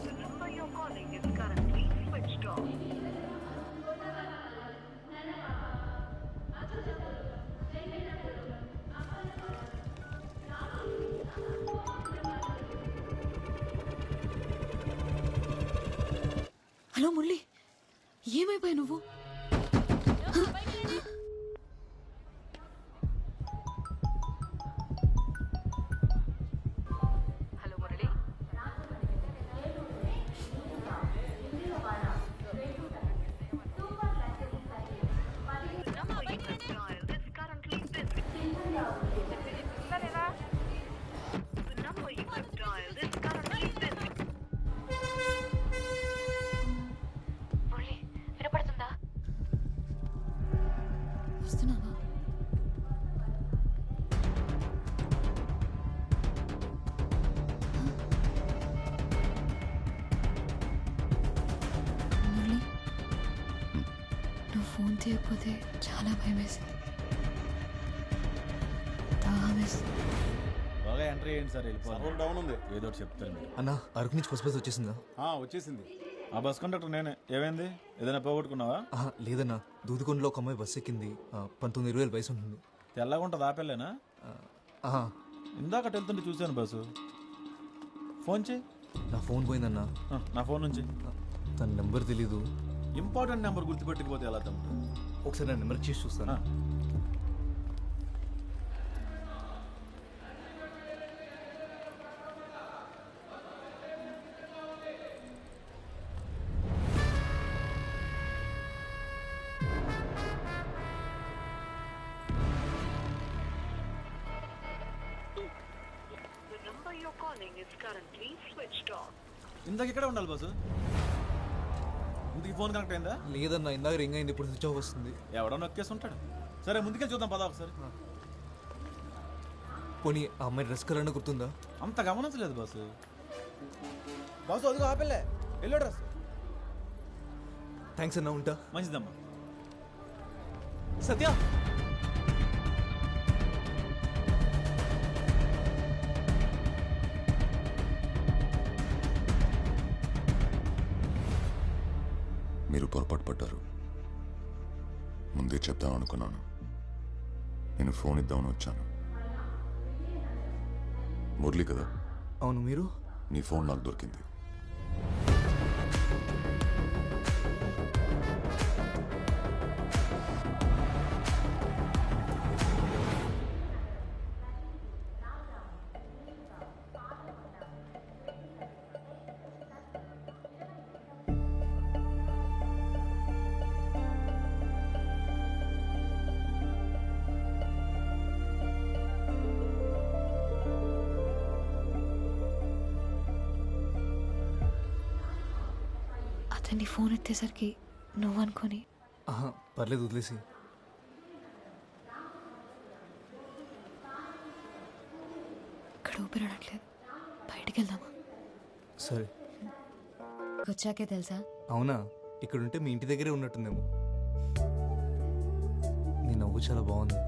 S1: The number you're calling is currently switched off.
S3: Hello Murali, ఏమైపోయావు నువ్వు?
S1: Hello Murali. The number you have dialed is currently busy. The number you have dialed is currently busy. Murali, వినపడుతుందా?
S3: వస్తున్నావా? మురళి, నువ్వు ఫోన్ తీయకపోతే చాలా భయం వేసింది. దాహం వేసింది.
S5: బాగా ఎంట్రీ అయ్యింది సార్, వెళ్ళిపోవాలి. డౌన్ ఉంది, ఏదో ఒకటి చెప్తారు మీరు.
S8: అన్న అరకు నుంచి బస్ వచ్చేసిందా?
S5: వచ్చేసింది. ఆ బస్ కండక్టర్ నేనే. ఏమైంది, ఏదైనా పోగొట్టుకున్నావా?
S8: లేదన్నా, దూదుకొండలో ఒక అమ్మాయి బస్ ఎక్కింది. 19-20 వయసు ఉంటుంది.
S5: తెల్లగా ఉంటుంది, ఆపెళ్ళేనా? ఇందాక వెళ్తుంటే చూశాను బస్సు. ఫోన్ చేయి.
S8: నా ఫోన్ పోయిందన్నా.
S5: నా ఫోన్ నుంచి.
S8: తన నెంబర్ తెలీదు.
S5: ఇంపార్టెంట్ నెంబర్ గుర్తుపెట్టకపోతే ఎలా తమ్ముడు?
S8: ఒకసారి నా నెంబర్ చేసి చూస్తాను.
S1: The number you're calling is currently switched off.
S5: ఇందాక ఇక్కడే ఉండాలి బస్సు. ఇందుకు ఫోన్ కనెక్ట్ అయిందా?
S8: లేదన్నా, ఇందాక రింగ్ అయింది, ఇప్పుడు స్విచ్ ఆఫ్ వస్తుంది.
S5: ఎవడో నొక్కేసి ఉంటాడు. సరే ముందుకే చూద్దాం, పదా ఒకసారి.
S8: పోనీ ఆ అమ్మాయి డ్రెస్ కలర్ గుర్తుందా?
S5: అంత గమనించలేదు బాసు.
S8: బాసు అదిగో ఆపిల్లే ఎల్లో డ్రెస్. థ్యాంక్స్ అన్న, ఉంటా.
S5: మంచిదమ్మా.
S8: సత్య
S18: మీరు పొరపాటు పడ్డారు. ముందే చెప్దాం అనుకున్నాను. నేను ఫోన్ ఇద్దామని వచ్చాను. మురళి కదా?
S8: అవును. మీరు?
S18: నీ ఫోన్ నాకు దొరికింది.
S3: అతన్ని ఫోన్ ఎత్తేసరికి నువ్వు అనుకొని.
S8: పర్లేదు, వదిలేసి.
S3: ఇక్కడ ఊపిరాడట్లేదు, బయటికి వెళ్దామా?
S8: సరే.
S3: వచ్చాకే తెలుసా?
S8: అవునా? ఇక్కడుంటే మీ ఇంటి దగ్గరే ఉన్నట్టుందేమో. నీ నవ్వు చాలా బాగుంది.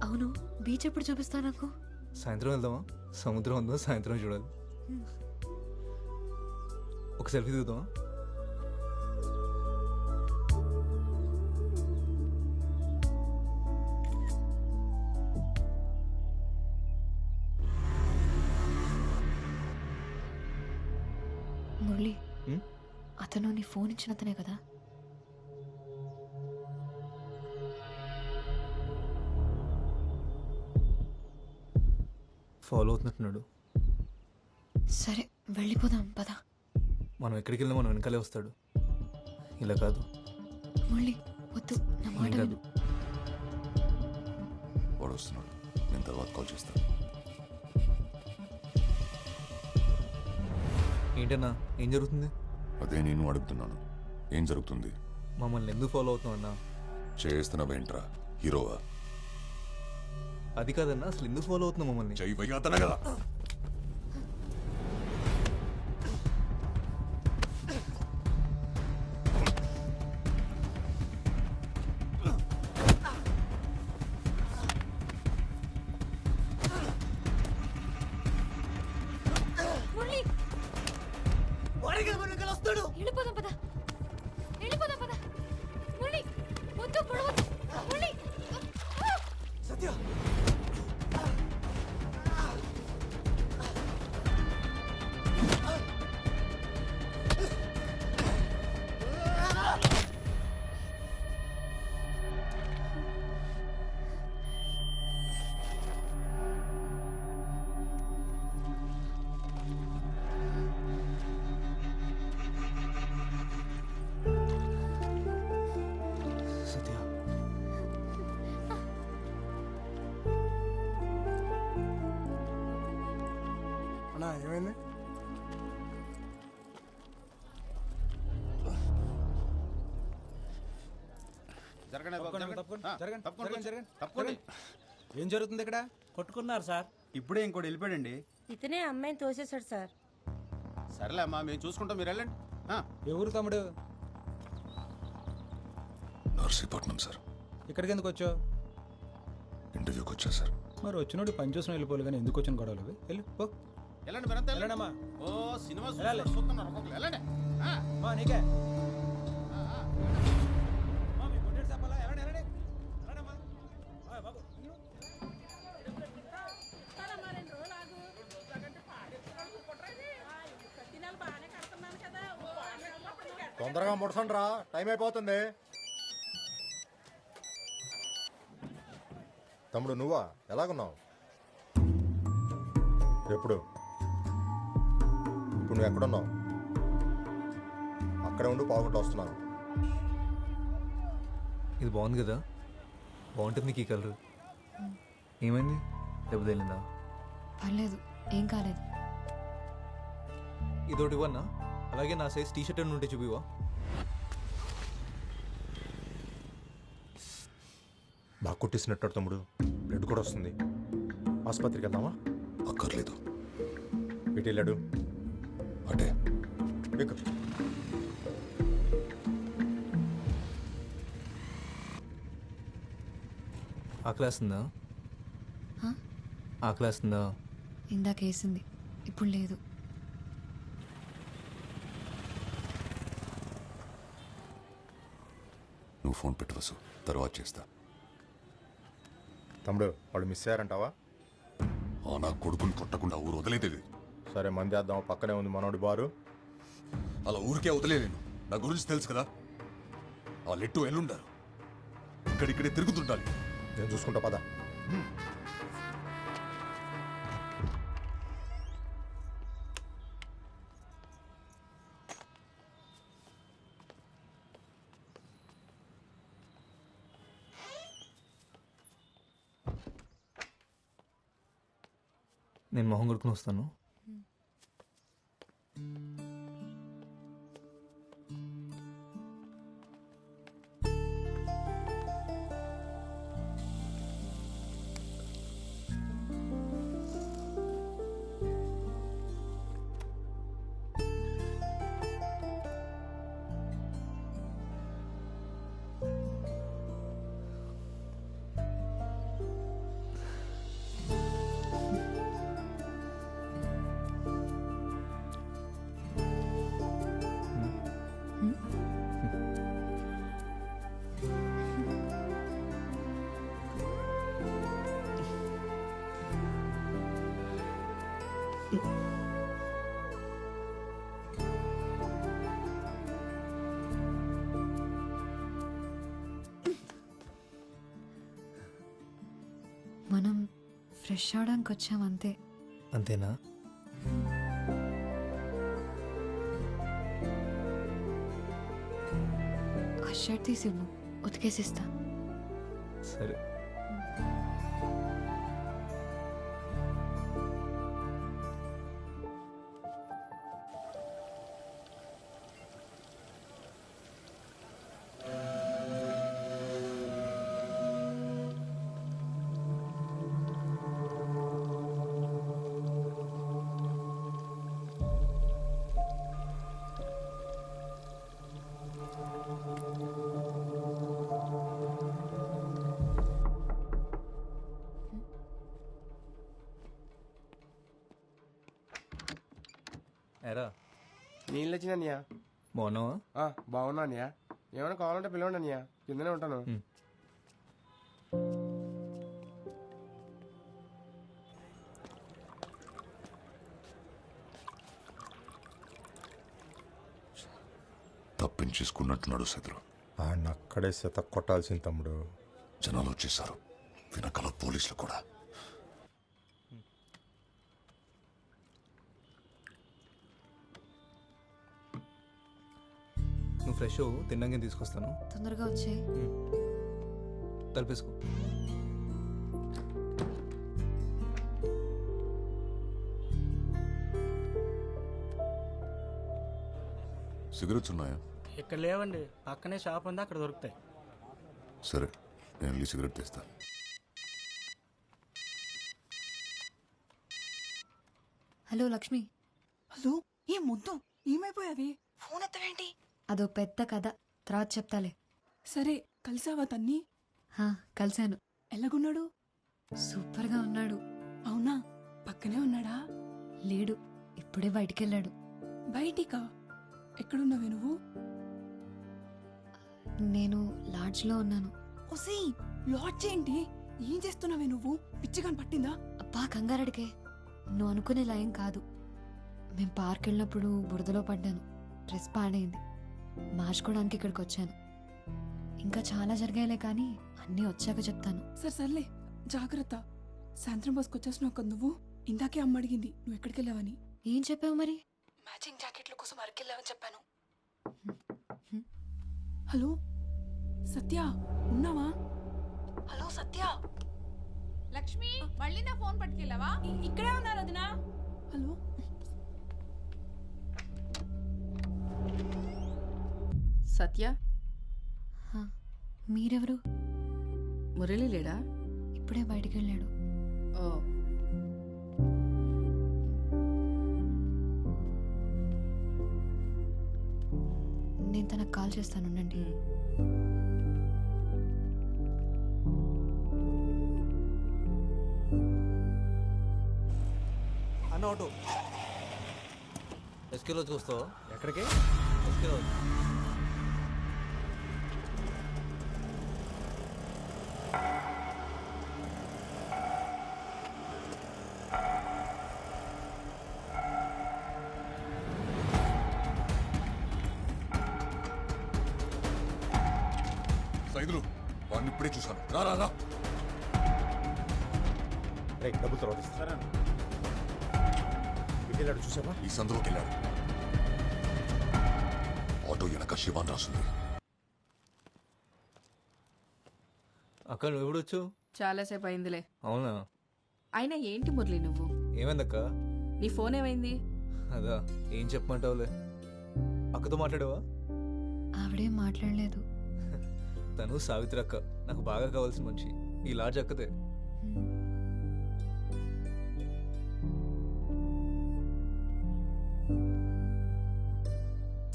S3: అవును, బీచ్ ఎప్పుడు చూపిస్తా నాకు?
S8: సాయంత్రం వెళ్దామా? సముద్రం ఉందో సాయంత్రం చూడాలి. ఒక సెల్ఫీ దిగుదామా?
S3: మురళి, అతను నీ ఫోన్ ఇచ్చినతనే కదా?
S8: ఫాలో అవుతున్నట్టున్నాడు.
S3: సరే, వెళ్ళిపోదాం పద.
S8: మనం ఎక్కడికి వెళ్ళినా మనం వెనకాలే వస్తాడు. ఇలా కాదు.
S3: మురళి వద్దు, నా మాట
S8: కాదు.
S3: విను.
S18: వాడు వస్తున్నాడు, నేను తర్వాత కాల్ చేస్తాను.
S8: ఏంటన్నా, ఏం జరుగుతుంది?
S18: అదే నేను అడుగుతున్నాను. ఏం జరుగుతుంది?
S8: మమ్మల్ని ఎందుకు ఫాలో అవుతున్నావు అన్నా?
S18: చేస్తున్నావేంట్రా, హీరోవా?
S8: అది కాదన్నా, అసలు ఎందుకు ఫాలో అవుతున్నావు మమ్మల్ని?
S18: చెయ్యి కదా.
S3: వెళ్ళిపోదాం పద, వెళ్ళిపోదాం పద. మురళి వద్దు, పొడవద్దు. మురళి
S8: సత్య.
S20: అన్నా ఏమైంది?
S17: ఏం జరుగుతుంది ఇక్కడ?
S9: కొట్టుకున్నారు సార్.
S17: ఇప్పుడే ఇంకోటి వెళ్ళిపోయాడండి.
S10: ఇతనే అమ్మాయిని తోసేశాడు సార్.
S24: సరేలే అమ్మా, మేము చూసుకుంటాం, మీరు వెళ్ళండి.
S17: ఎవరు తమ్ముడు?
S18: నర్సీపట్నం సార్.
S17: ఇక్కడికి ఎందుకు వచ్చావు?
S18: ఇంటర్వ్యూకి వచ్చా సార్.
S17: మరి వచ్చినోడు పని చూసిన వెళ్ళిపోవాలి కానీ ఎందుకు వచ్చిన గొడవలు? వెళ్ళి పో.
S24: వెళ్ళండి మీరంతా
S17: వెళ్ళండమ్మా.
S24: ఓ సినిమా చూస్తున్నారు ఒక్కొక్కరు. వెళ్ళండి.
S17: నీకే
S12: తొందరగా ముడసండి రా, టైం అయిపోతుంది. తమ్ముడు నువ్వా? ఎలాగున్నావు? ఎప్పుడు? ఇప్పుడు నువ్వు ఎక్కడున్నావు? అక్కడే ఉండి పావుగంట వస్తున్నాను.
S8: ఇది బాగుంది కదా, బాగుంటుంది నీకు ఈ కలర్. ఏమైంది, దెబ్బ తగిలిందా?
S3: పర్లేదు, ఏం కాలేదు.
S8: ఇదోటి ఇవ్వన్నా, అలాగే నా సైజ్ టీ షర్ట్ అని ఉంటే చూపివా?
S15: బాగా కొట్టేసినట్టు తమ్ముడు, బ్లడ్ కూడా వస్తుంది. ఆసుపత్రికి వెళ్దామా?
S18: అక్కర్లేదు.
S15: ఎటు వెళ్ళాడు?
S18: అటే
S15: ఎక్కు. ఆకలేస్తుందా? ఆకలేస్తుందా?
S3: ఇందాక వేసింది, ఇప్పుడు లేదు.
S18: నువ్వు ఫోన్ పెట్టు వసు, తర్వాత చేస్తా.
S15: తమ్ముడు వాళ్ళు మిస్ అయ్యారంటావా?
S18: నా కొడుకుని కొట్టకుండా ఊరు వదిలేదే.
S15: సరే మంది వేద్దాం, పక్కనే ఉంది మనోడి బారు.
S18: అలా ఊరికే వదిలేను, నా గురించి తెలుసు కదా. ఆ లెట్టు ఎల్లుండారు, ఇక్కడిక్కడే తిరుగుతుండాలి.
S15: నేను చూసుకుంటా పద. నేను మొహం కొడుకుని వస్తాను.
S3: మనం ఫ్రెష్ అవడానికి వచ్చాం అంతే.
S15: అంతేనా?
S3: ఆ షర్ట్ తీసి ఇవ్వు, ఉతికేసిస్తా.
S15: సరే. ఎరా
S24: నీళ్ళు వచ్చినాయా?
S15: బాగున్నావా?
S24: బాగున్నా అన్నయ్య. ఏమైనా కావాలంటే పిలవండి అన్నయ్య, కిందనే ఉంటాను.
S18: తప్పించేసుకున్నట్టున్నాడు శత్రు.
S15: ఆయన అక్కడే శత కొట్టాల్సింది తమ్ముడు.
S18: జనాలు వచ్చేసారు, వెనకాల పోలీసులు కూడా.
S8: నువ్వు ఫ్రెష్ తిన్నాక తీసుకొస్తాను.
S3: తొందరగా వచ్చే.
S8: తలపేసుకో.
S18: సిగరెట్స్ ఉన్నాయా?
S9: ఇక్కడ లేవండి, పక్కనే షాప్ ఉంది, అక్కడ దొరుకుతాయి.
S18: సరే, నేను వెళ్ళి సిగరెట్ తెస్తా.
S3: హలో లక్ష్మి.
S2: హలో, ఏం ముద్దు ఏమైపోయావి? ఫోన్ ఎత్తవేంటి?
S3: అదో పెద్ద కథ, తర్వాత చెప్తాలే.
S2: సరే, కలిసావా తన్ని?
S3: కలిశాను.
S2: ఎలాగున్నాడు?
S3: సూపర్గా ఉన్నాడు.
S2: అవునా? పక్కనే ఉన్నాడా?
S3: లేడు, ఇప్పుడే బయటికెళ్ళాడు.
S2: బయటికా? ఎక్కడున్నావే నువ్వు?
S3: నేను లాడ్జ్లో ఉన్నాను.
S2: ఓసీ, లాడ్జ్ ఏంటి? ఏం చేస్తున్నావే నువ్వు? పిచ్చిగా పట్టిందా?
S3: అబ్బా కంగారడికే, నువ్వు అనుకునే లయం కాదు. మేము పార్క్ వెళ్ళినప్పుడు బురదలో పడ్డాను, డ్రెస్ పాడైంది, మార్చుకోవడానికి ఇక్కడికి వచ్చాను. ఇంకా చాలా జరిగాయిలే కానీ అన్నీ వచ్చాక చెప్తాను.
S2: సర్లే, జాగ్రత్త. సాయంత్రం బస్కొచ్చేసినావు కదా నువ్వు. ఇందాకే అమ్మ అడిగింది నువ్వు ఎక్కడికి వెళ్ళావని.
S3: ఏం చెప్పావు మరి?
S2: మ్యాచింగ్ జాకెట్ల కోసం అరకెళ్ళావని చెప్పాను. హలో సత్య, ఉన్నావా? హలో సత్య.
S22: లక్ష్మి, మళ్ళీ నా ఫోన్ పట్టుకెళ్ళావా?
S2: ఇక్కడే ఉన్నారు వదినా. హలో
S22: సత్య.
S3: మీరెవరు?
S2: మురళి లేడా?
S3: ఇప్పుడే బయటికి వెళ్ళాడు.
S2: ఓ,
S3: నేను తనకు కాల్ చేస్తాను, ఉండండి.
S8: అన్న ఆటో ఎస్కే రోజుకి వస్తావా?
S15: ఎక్కడికి?
S8: ఎస్కే రోజు.
S18: సైదులు వాడిని ఇప్పుడే చూశాను. రా రా రా.
S15: రేయ్, డబ్బులు తర్వాత ఇస్తారా? వెళ్ళాడు చూసావా?
S18: ఈ సందులోకి వెళ్ళాడు. ఆటో వెనక శివాన్ రాసింది.
S8: అక్క నువ్వు ఎప్పుడు వచ్చావు?
S2: చాలాసేపు అయిందిలే.
S8: అవునా?
S2: అయినా ఏంటి మురళి నువ్వు?
S8: ఏమైందక్క?
S2: నీ ఫోన్ ఏమైంది?
S8: అదా, ఏం చెప్పమంటావులే. అక్కతో మాట్లాడావా?
S3: ఆవిడేం మాట్లాడలేదు.
S8: తను సావిత్రి అక్క, నాకు బాగా కావాల్సిన మనిషి. ఈ లాడ్జ్ అక్కదే.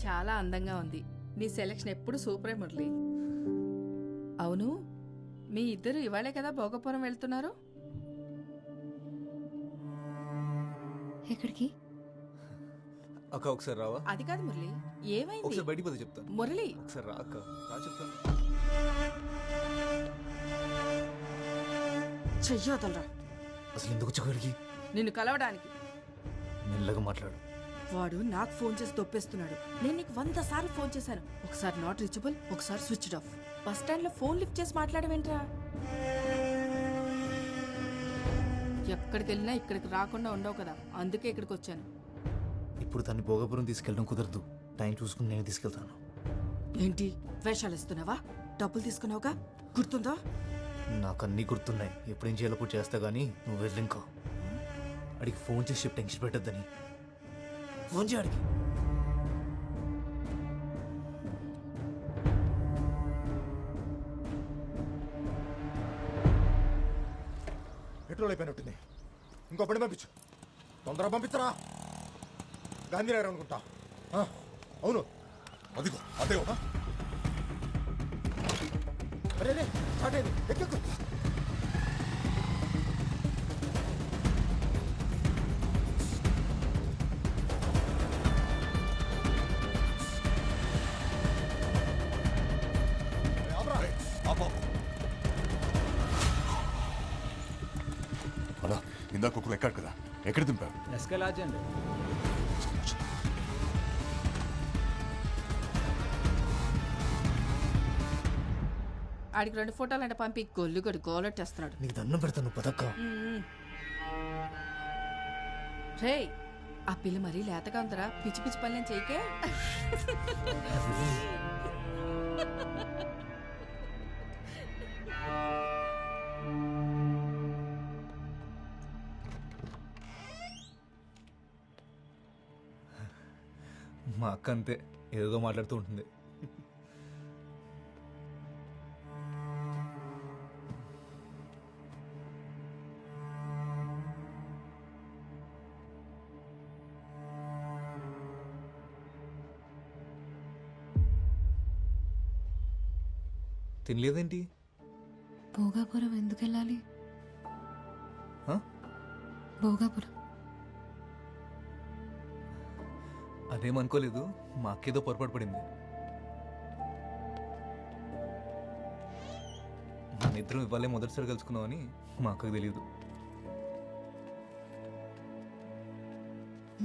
S2: చాలా అందంగా ఉంది. నీ సెలెక్షన్ ఎప్పుడు సూపరే మురళి. అవును, మీ ఇద్దరు ఇవాళే కదా భోగపురం వెళ్తున్నారు?
S3: ఎక్కడికి?
S8: అక్క ఒకసారి రావా?
S2: అది కాదు మురళి, ఏమైంది?
S8: ఒకసారి బయటికి పోతే చెప్తాను.
S2: మురళి
S8: ఒకసారి రా అక్క, రా చెప్తాను.
S2: చెయ్యొదలరా.
S8: అసలు ఎందుకు వచ్చాడికి?
S2: నిన్ను కలవడానికి.
S8: మెల్లగా మాట్లాడు.
S2: వాడు నాకు ఫోన్ చేసి దొప్పేస్తున్నాడు. నేను నీకు 100 సార్లు ఫోన్ చేశాను. ఒకసారి నాట్ రీచబుల్, ఒకసారి స్విచ్డ్ ఆఫ్. బస్ స్టాండ్ లో ఫోన్ లిఫ్ట్ చేసి మాట్లాడవేంట్రా? ఎక్కడికి వెళ్ళినా ఇక్కడికి రాకుండా ఉండవు కదా, అందుకే ఇక్కడికి వచ్చాను.
S8: ఇప్పుడు దాన్ని భోగపురం తీసుకెళ్ళడం కుదరదు. టైం చూసుకుని నేను తీసుకెళ్తాను.
S2: ఏంటి వేషాలు ఇస్తున్నావా? డబ్బులు తీసుకున్నావుగా, గుర్తుందా?
S8: నాకు అన్నీ గుర్తున్నాయి. ఎప్పుడేం చేయాలో కూడా చేస్తా కానీ నువ్వు వెళ్ళి ఇంకా అడిగి ఫోన్ చేసి టెన్షన్ పెట్టద్దని. ఫోన్ చేయడికి.
S15: పెట్రోల్ అయిపోయినట్టుంది. ఇంకో పని పంపించు. తొందరగా పంపించరా. గాంధీనగర్ అనుకుంటా. అవును,
S18: అదిగో అదే.
S15: అరే రే, స్టార్ట్ అయింది. ఎక్కు.
S18: అలా ఇందాక ఒకరు ఎక్కాడు కదా, ఎక్కడ దింపారు?
S9: ఎస్కే లాడ్జ్ అండి.
S2: ఆడికి 2 ఫోటోలు అంటే పంపి గొల్లుగడు గోలెట్టేస్తున్నాడు.
S8: నీకు దండం పెడతాను పదక్క.
S2: రే, ఆ పిల్ల మరీ లేతగా ఉందరా. పిచ్చి పిచ్చి పనులేం చేయకే.
S8: మా అక్క అంతే, ఏదో మాట్లాడుతూ ఉంటుంది. తినలేదేంటి?
S3: భోగాపురం ఎందుకు వెళ్ళాలి? భోగాపురం
S8: అదేమనుకోలేదు. మా అక్కేదో పొరపాటు పడింది. మన ఇద్దరం ఇవ్వాలే మొదటిసారి కలుసుకున్నామని మా అక్కకు తెలియదు.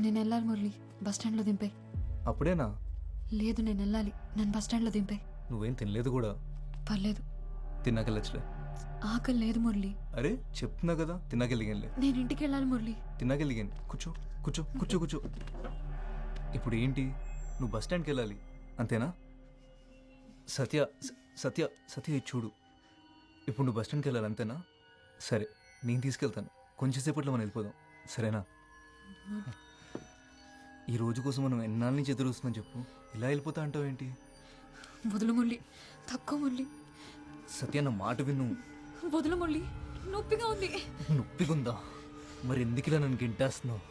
S3: నేను వెళ్ళాలి మురళి, బస్ స్టాండ్లో దింపే.
S8: అప్పుడేనా?
S3: లేదు, నేను వెళ్ళాలి. నన్ను బస్ స్టాండ్లో దింపే.
S8: నువ్వేం తినలేదు కూడా.
S3: పర్లేదు,
S8: తిన్నాకెళ్ళచ్చులే.
S3: ఆకలి లేదు మురళి.
S8: అరే చెప్తున్నా కదా, తిన్నాకెళ్ళిగానులే.
S3: నేను ఇంటికి వెళ్ళాలి మురళి.
S8: తిన్నాకెళ్ళిగాను. కూర్చో కూర్చో కూర్చో కూర్చో. ఇప్పుడు ఏంటి? నువ్వు బస్ స్టాండ్కి వెళ్ళాలి అంతేనా? సత్య సత్య సత్య ఇది చూడు. ఇప్పుడు నువ్వు బస్ స్టాండ్కి వెళ్ళాలి అంతేనా? సరే, నేను తీసుకెళ్తాను. కొంచెం సేపట్లో మనం వెళ్ళిపోదాం, సరేనా? ఈ రోజు కోసం మనం ఎన్నాళ్ళ నుంచి ఎదురు వస్తున్నాం చెప్పు. ఇలా వెళ్ళిపోతా అంటావు ఏంటి?
S3: వదులు మురళి, తక్కువ మురళి.
S8: సత్య నా మాట విను.
S3: వదులు మురళి, నొప్పిగా ఉంది.
S8: నొప్పిగుందా? మరి ఎందుకు ఇలా నన్ను గింటేస్తున్నావు?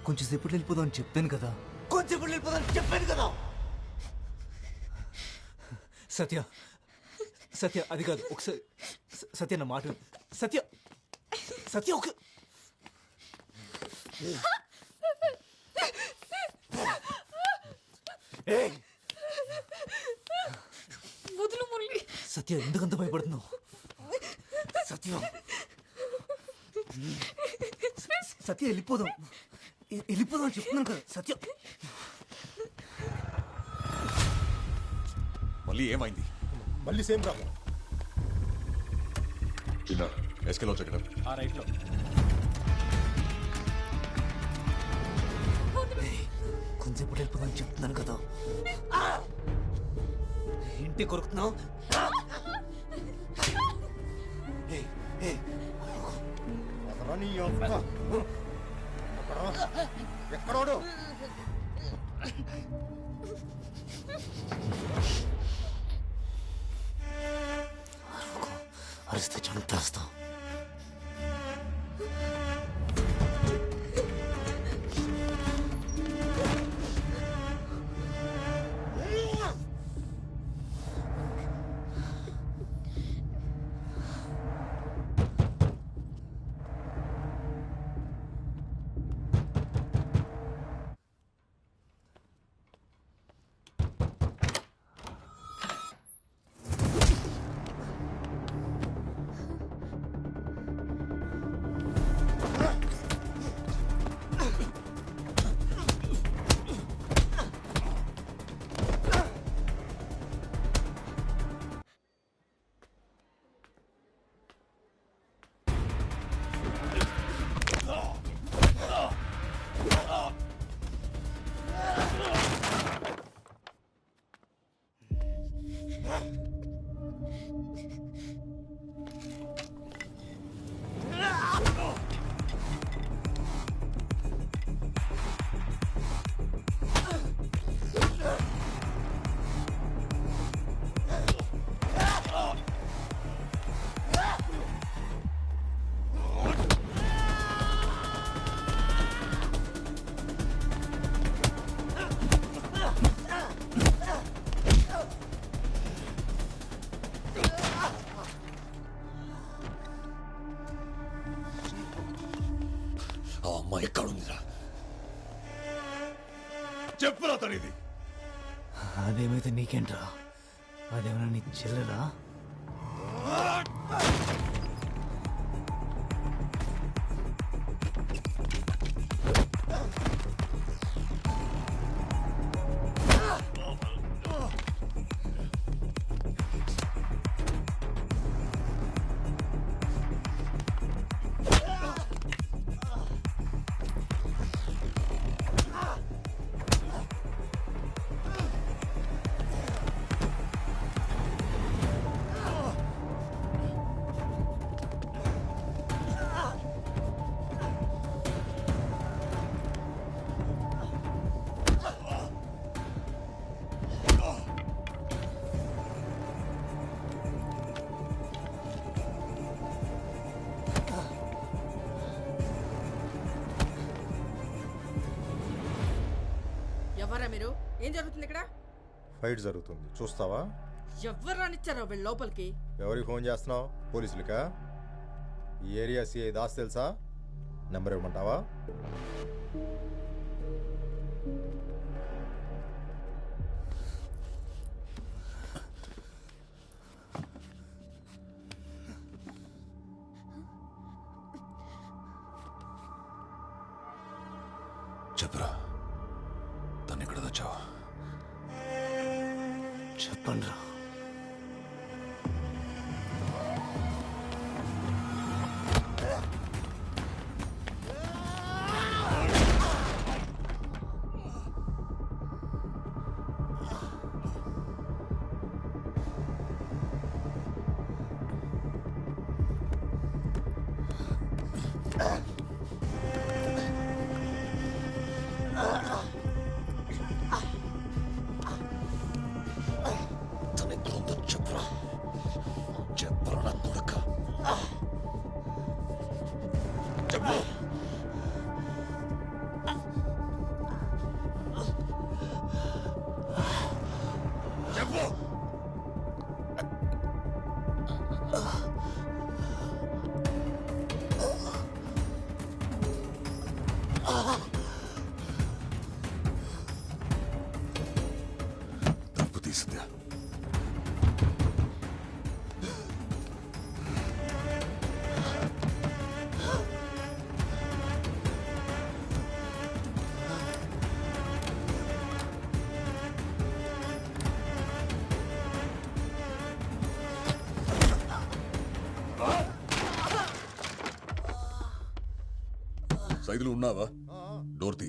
S8: కొంచెం సేపట్లో వెళ్ళిపోదాం అని చెప్పాను కదా. కొంచెంసేపట్లో వెళ్ళిపోదాం అని చెప్పాను కదా. సత్య, సత్య అది కాదు, ఒకసారి సత్య నా మాట. సత్య, సత్య ఒక
S3: వదులు మురళి.
S8: సత్య ఎందుకంత భయపడుతున్నావు? సత్య, సత్య వెళ్ళిపోదాం, వెళ్ళిపోదాం అని చెప్తున్నాను కదా. సత్య
S18: మళ్ళీ ఏమైంది?
S15: మళ్ళీ సేమ్ ప్రాబ్లం.
S18: ఎస్కేలో చెక్కడం
S5: ఆ రైట్లో.
S8: కొంచెంసేపు వెళ్ళిపోదాం అని చెప్తున్నాను కదా. ఏంటి కొరుకుతున్నావు?
S12: ఎక్కడోడు
S8: అరిస్తే చంపేస్తాం.
S18: ఆ అమ్మాయి ఎక్కడుందిరా? చెప్పురా తనిది.
S8: అదేమైతే నీకేంట్రా? అదేమన్నా నీ చెల్లెలా?
S14: ఎవరా మీరు? ఏం జరుగుతుంది ఇక్కడ?
S15: ఫైట్ జరుగుతుంది, చూస్తావా?
S14: ఎవరు రానిచ్చారో వీళ్ళు లోపలికి?
S15: ఎవరికి ఫోన్ చేస్తున్నావు? పోలీసులకా? ఈ ఏరియా సిఐ దాస్ తెలుసా? నెంబర్ ఇవ్వమంటావా?
S18: చెప్పురా, తను ఎక్కడ తెచ్చావా?
S8: చెప్పండి రా.
S18: సైదులు ఉన్నావా? డోర్ తీ.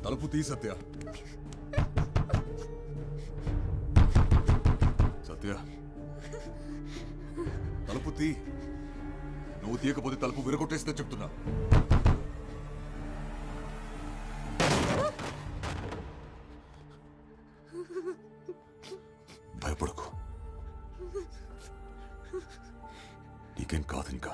S18: తలుపు తీ సత్య. సత్య తలుపు తీ. నువ్వు తీయకపోతే తలుపు విరగొట్టేస్తే చెప్తున్నా. భయపడకు, నీకేం కాదు ఇంకా.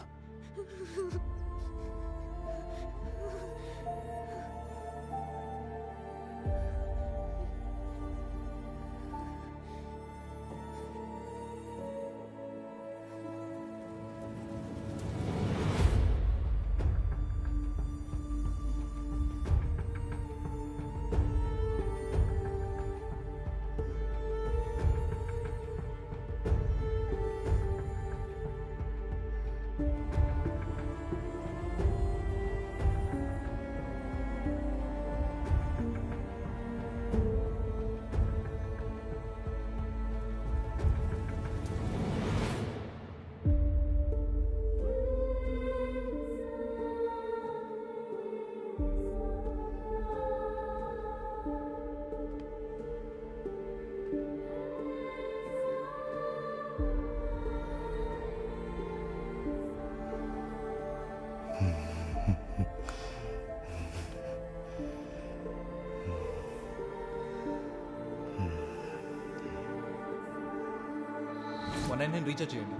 S8: నేను రీఛార్జ్ చేయండి.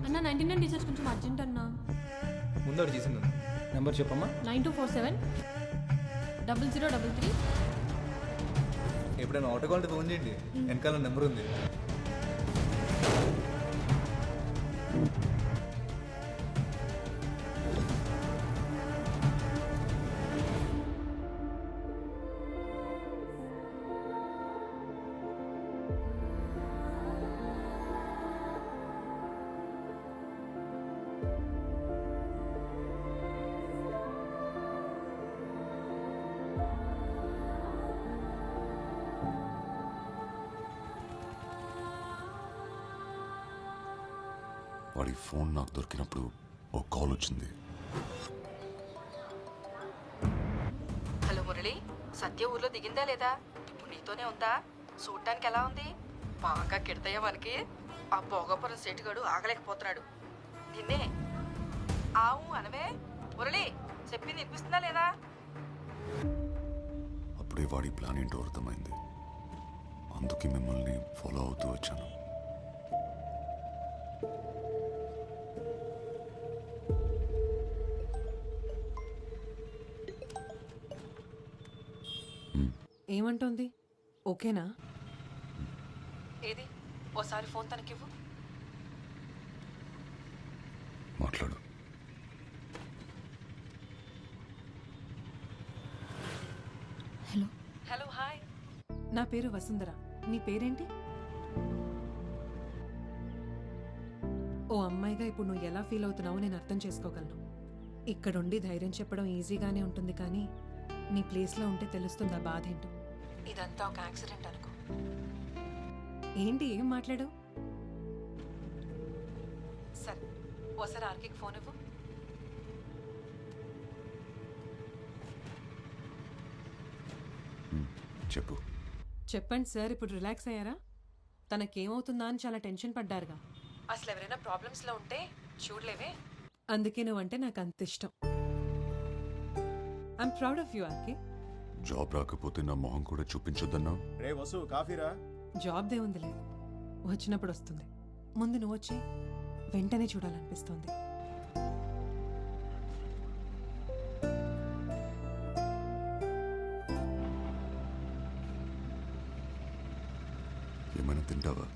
S22: అన్న 99 రీఛార్జ్ కొంచెం అర్జెంట్ అన్న.
S8: ముందు అక్కడ చేసింది నెంబర్ చెప్పమ్మా.
S22: 9247 0033.
S8: ఎప్పుడైనా ఆటో కాల్ ఫోన్ చేయండి, వెనకాల నెంబర్ ఉంది.
S18: వాడి ఫోన్ నాకు దొరికినప్పుడు ఓ కాల్ వచ్చింది.
S2: హలో మురళి, సత్య ఊర్లో దిగిందా లేదా? ఇప్పుడు నీతోనే ఉందా? చూడటానికి ఎలా ఉంది? బాగా కిడతాయా మనకి? ఆ భోగపురం సెటుగాడు ఆగలేకపోతున్నాడు. నిన్నే ఆవు అనవే. మురళి చెప్పింది వినిపిస్తుందా లేదా?
S18: అప్పుడే వాడి ప్లాన్ ఏంటో అర్థమైంది. అందుకే మిమ్మల్ని ఫాలో అవుతూ వచ్చాను.
S4: ఏమంటోంది? ఓకేనా?
S2: ఏది ఓసారి ఫోన్ తనకివ్వు.
S18: మాట్లాడు.
S3: హలో.
S2: Hello, hi.
S4: నా పేరు వసుంధర. నీ పేరేంటి? ఓ అమ్మాయిగా ఇప్పుడు నువ్వు ఎలా ఫీల్ అవుతున్నావో నేను అర్థం చేసుకోగలను. ఇక్కడుండి ధైర్యం చెప్పడం ఈజీగానే ఉంటుంది, కానీ నీ ప్లేస్లో ఉంటే తెలుస్తుంది ఆ బాధ ఏంటో.
S2: ఇదంతా ఒక యాక్సిడెంట్ అనుకో.
S4: ఏంటి, ఏం మాట్లాడు?
S2: సరే, ఓసారి ఆర్కేకి ఫోన్ ఇవ్వు.
S18: చెప్పు.
S4: చెప్పండి సార్. ఇప్పుడు రిలాక్స్ అయ్యారా? తనకేమవుతుందా అని చాలా టెన్షన్ పడ్డారుగా.
S2: అసలు ఎవరైనా ప్రాబ్లమ్స్లో ఉంటే చూడలేవే.
S4: అందుకే నువ్వంటే నాకు అంత ఇష్టం. I'm proud of you RK.
S18: Job రాకపోతే నా మొహం కూడా చూపించొద్దన్నా?
S5: రే వసు, కాఫీరా?
S4: జాబ్ దే లేదు, వచ్చినప్పుడు వస్తుంది. ముందు నువ్వు వచ్చి వెంటనే చూడాలనిపిస్తోంది.
S18: ఏమైనా తింటావా?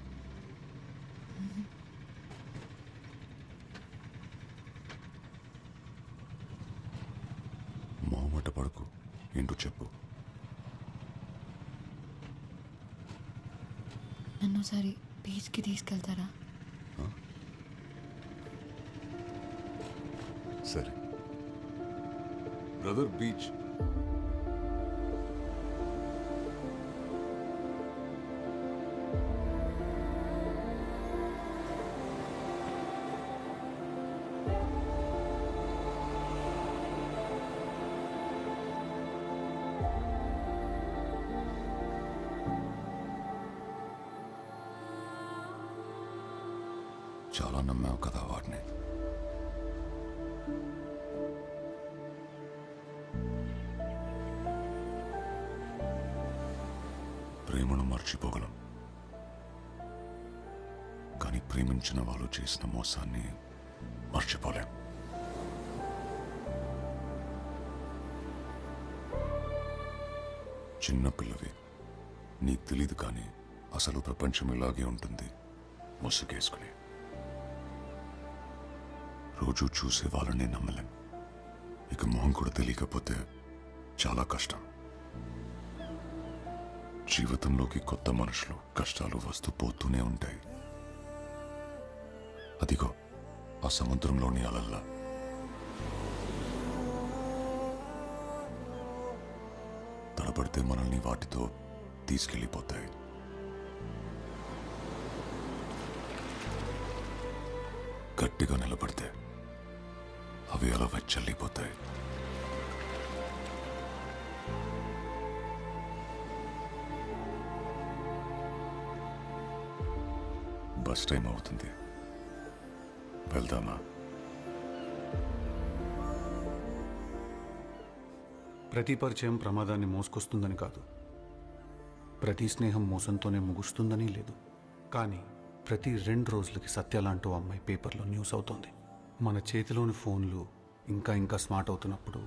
S18: మొహమాట పడకు, ఏంటో చెప్పు.
S3: నన్ను ఒకసారి బీచ్కి తీసుకెళ్తారా?
S18: సరే బ్రదర్, బీచ్. చాలా నమ్మావు కదా వాడిని. ప్రేమను మర్చిపోగలం, కానీ ప్రేమించిన వాళ్ళు చేసిన మోసాన్ని మర్చిపోలేం. చిన్నపిల్లవి, నీకు తెలీదు, కానీ అసలు ప్రపంచం ఇలాగే ఉంటుంది. ముసుగేసుకుని రోజు చూసే వాళ్ళని నమ్మలేం. ఇక మొహం కూడా తెలియకపోతే చాలా కష్టం. జీవితంలోకి కొత్త మనుషులు, కష్టాలు వస్తూ పోతూనే ఉంటాయి. అదిగో ఆ సముద్రంలోని అలల్లా. తడబడితే మనల్ని వాటితో తీసుకెళ్ళిపోతాయి. గట్టిగా నిలబడితే అవి అలా వెచ్చల్లిపోతాయి. బస్ టైం అవుతుంది, వెళ్దామా?
S11: ప్రతి పరిచయం ప్రమాదాన్ని మోసుకొస్తుందని కాదు, ప్రతి స్నేహం మోసంతోనే ముగుస్తుందని లేదు. కానీ ప్రతి 2 రోజులకి సత్య లాంటి అమ్మాయి పేపర్లో న్యూస్ అవుతోంది. మన చేతిలోని ఫోన్లు ఇంకా ఇంకా స్మార్ట్ అవుతున్నప్పుడు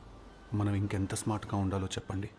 S11: మనం ఇంకెంత స్మార్ట్గా ఉండాలో చెప్పండి.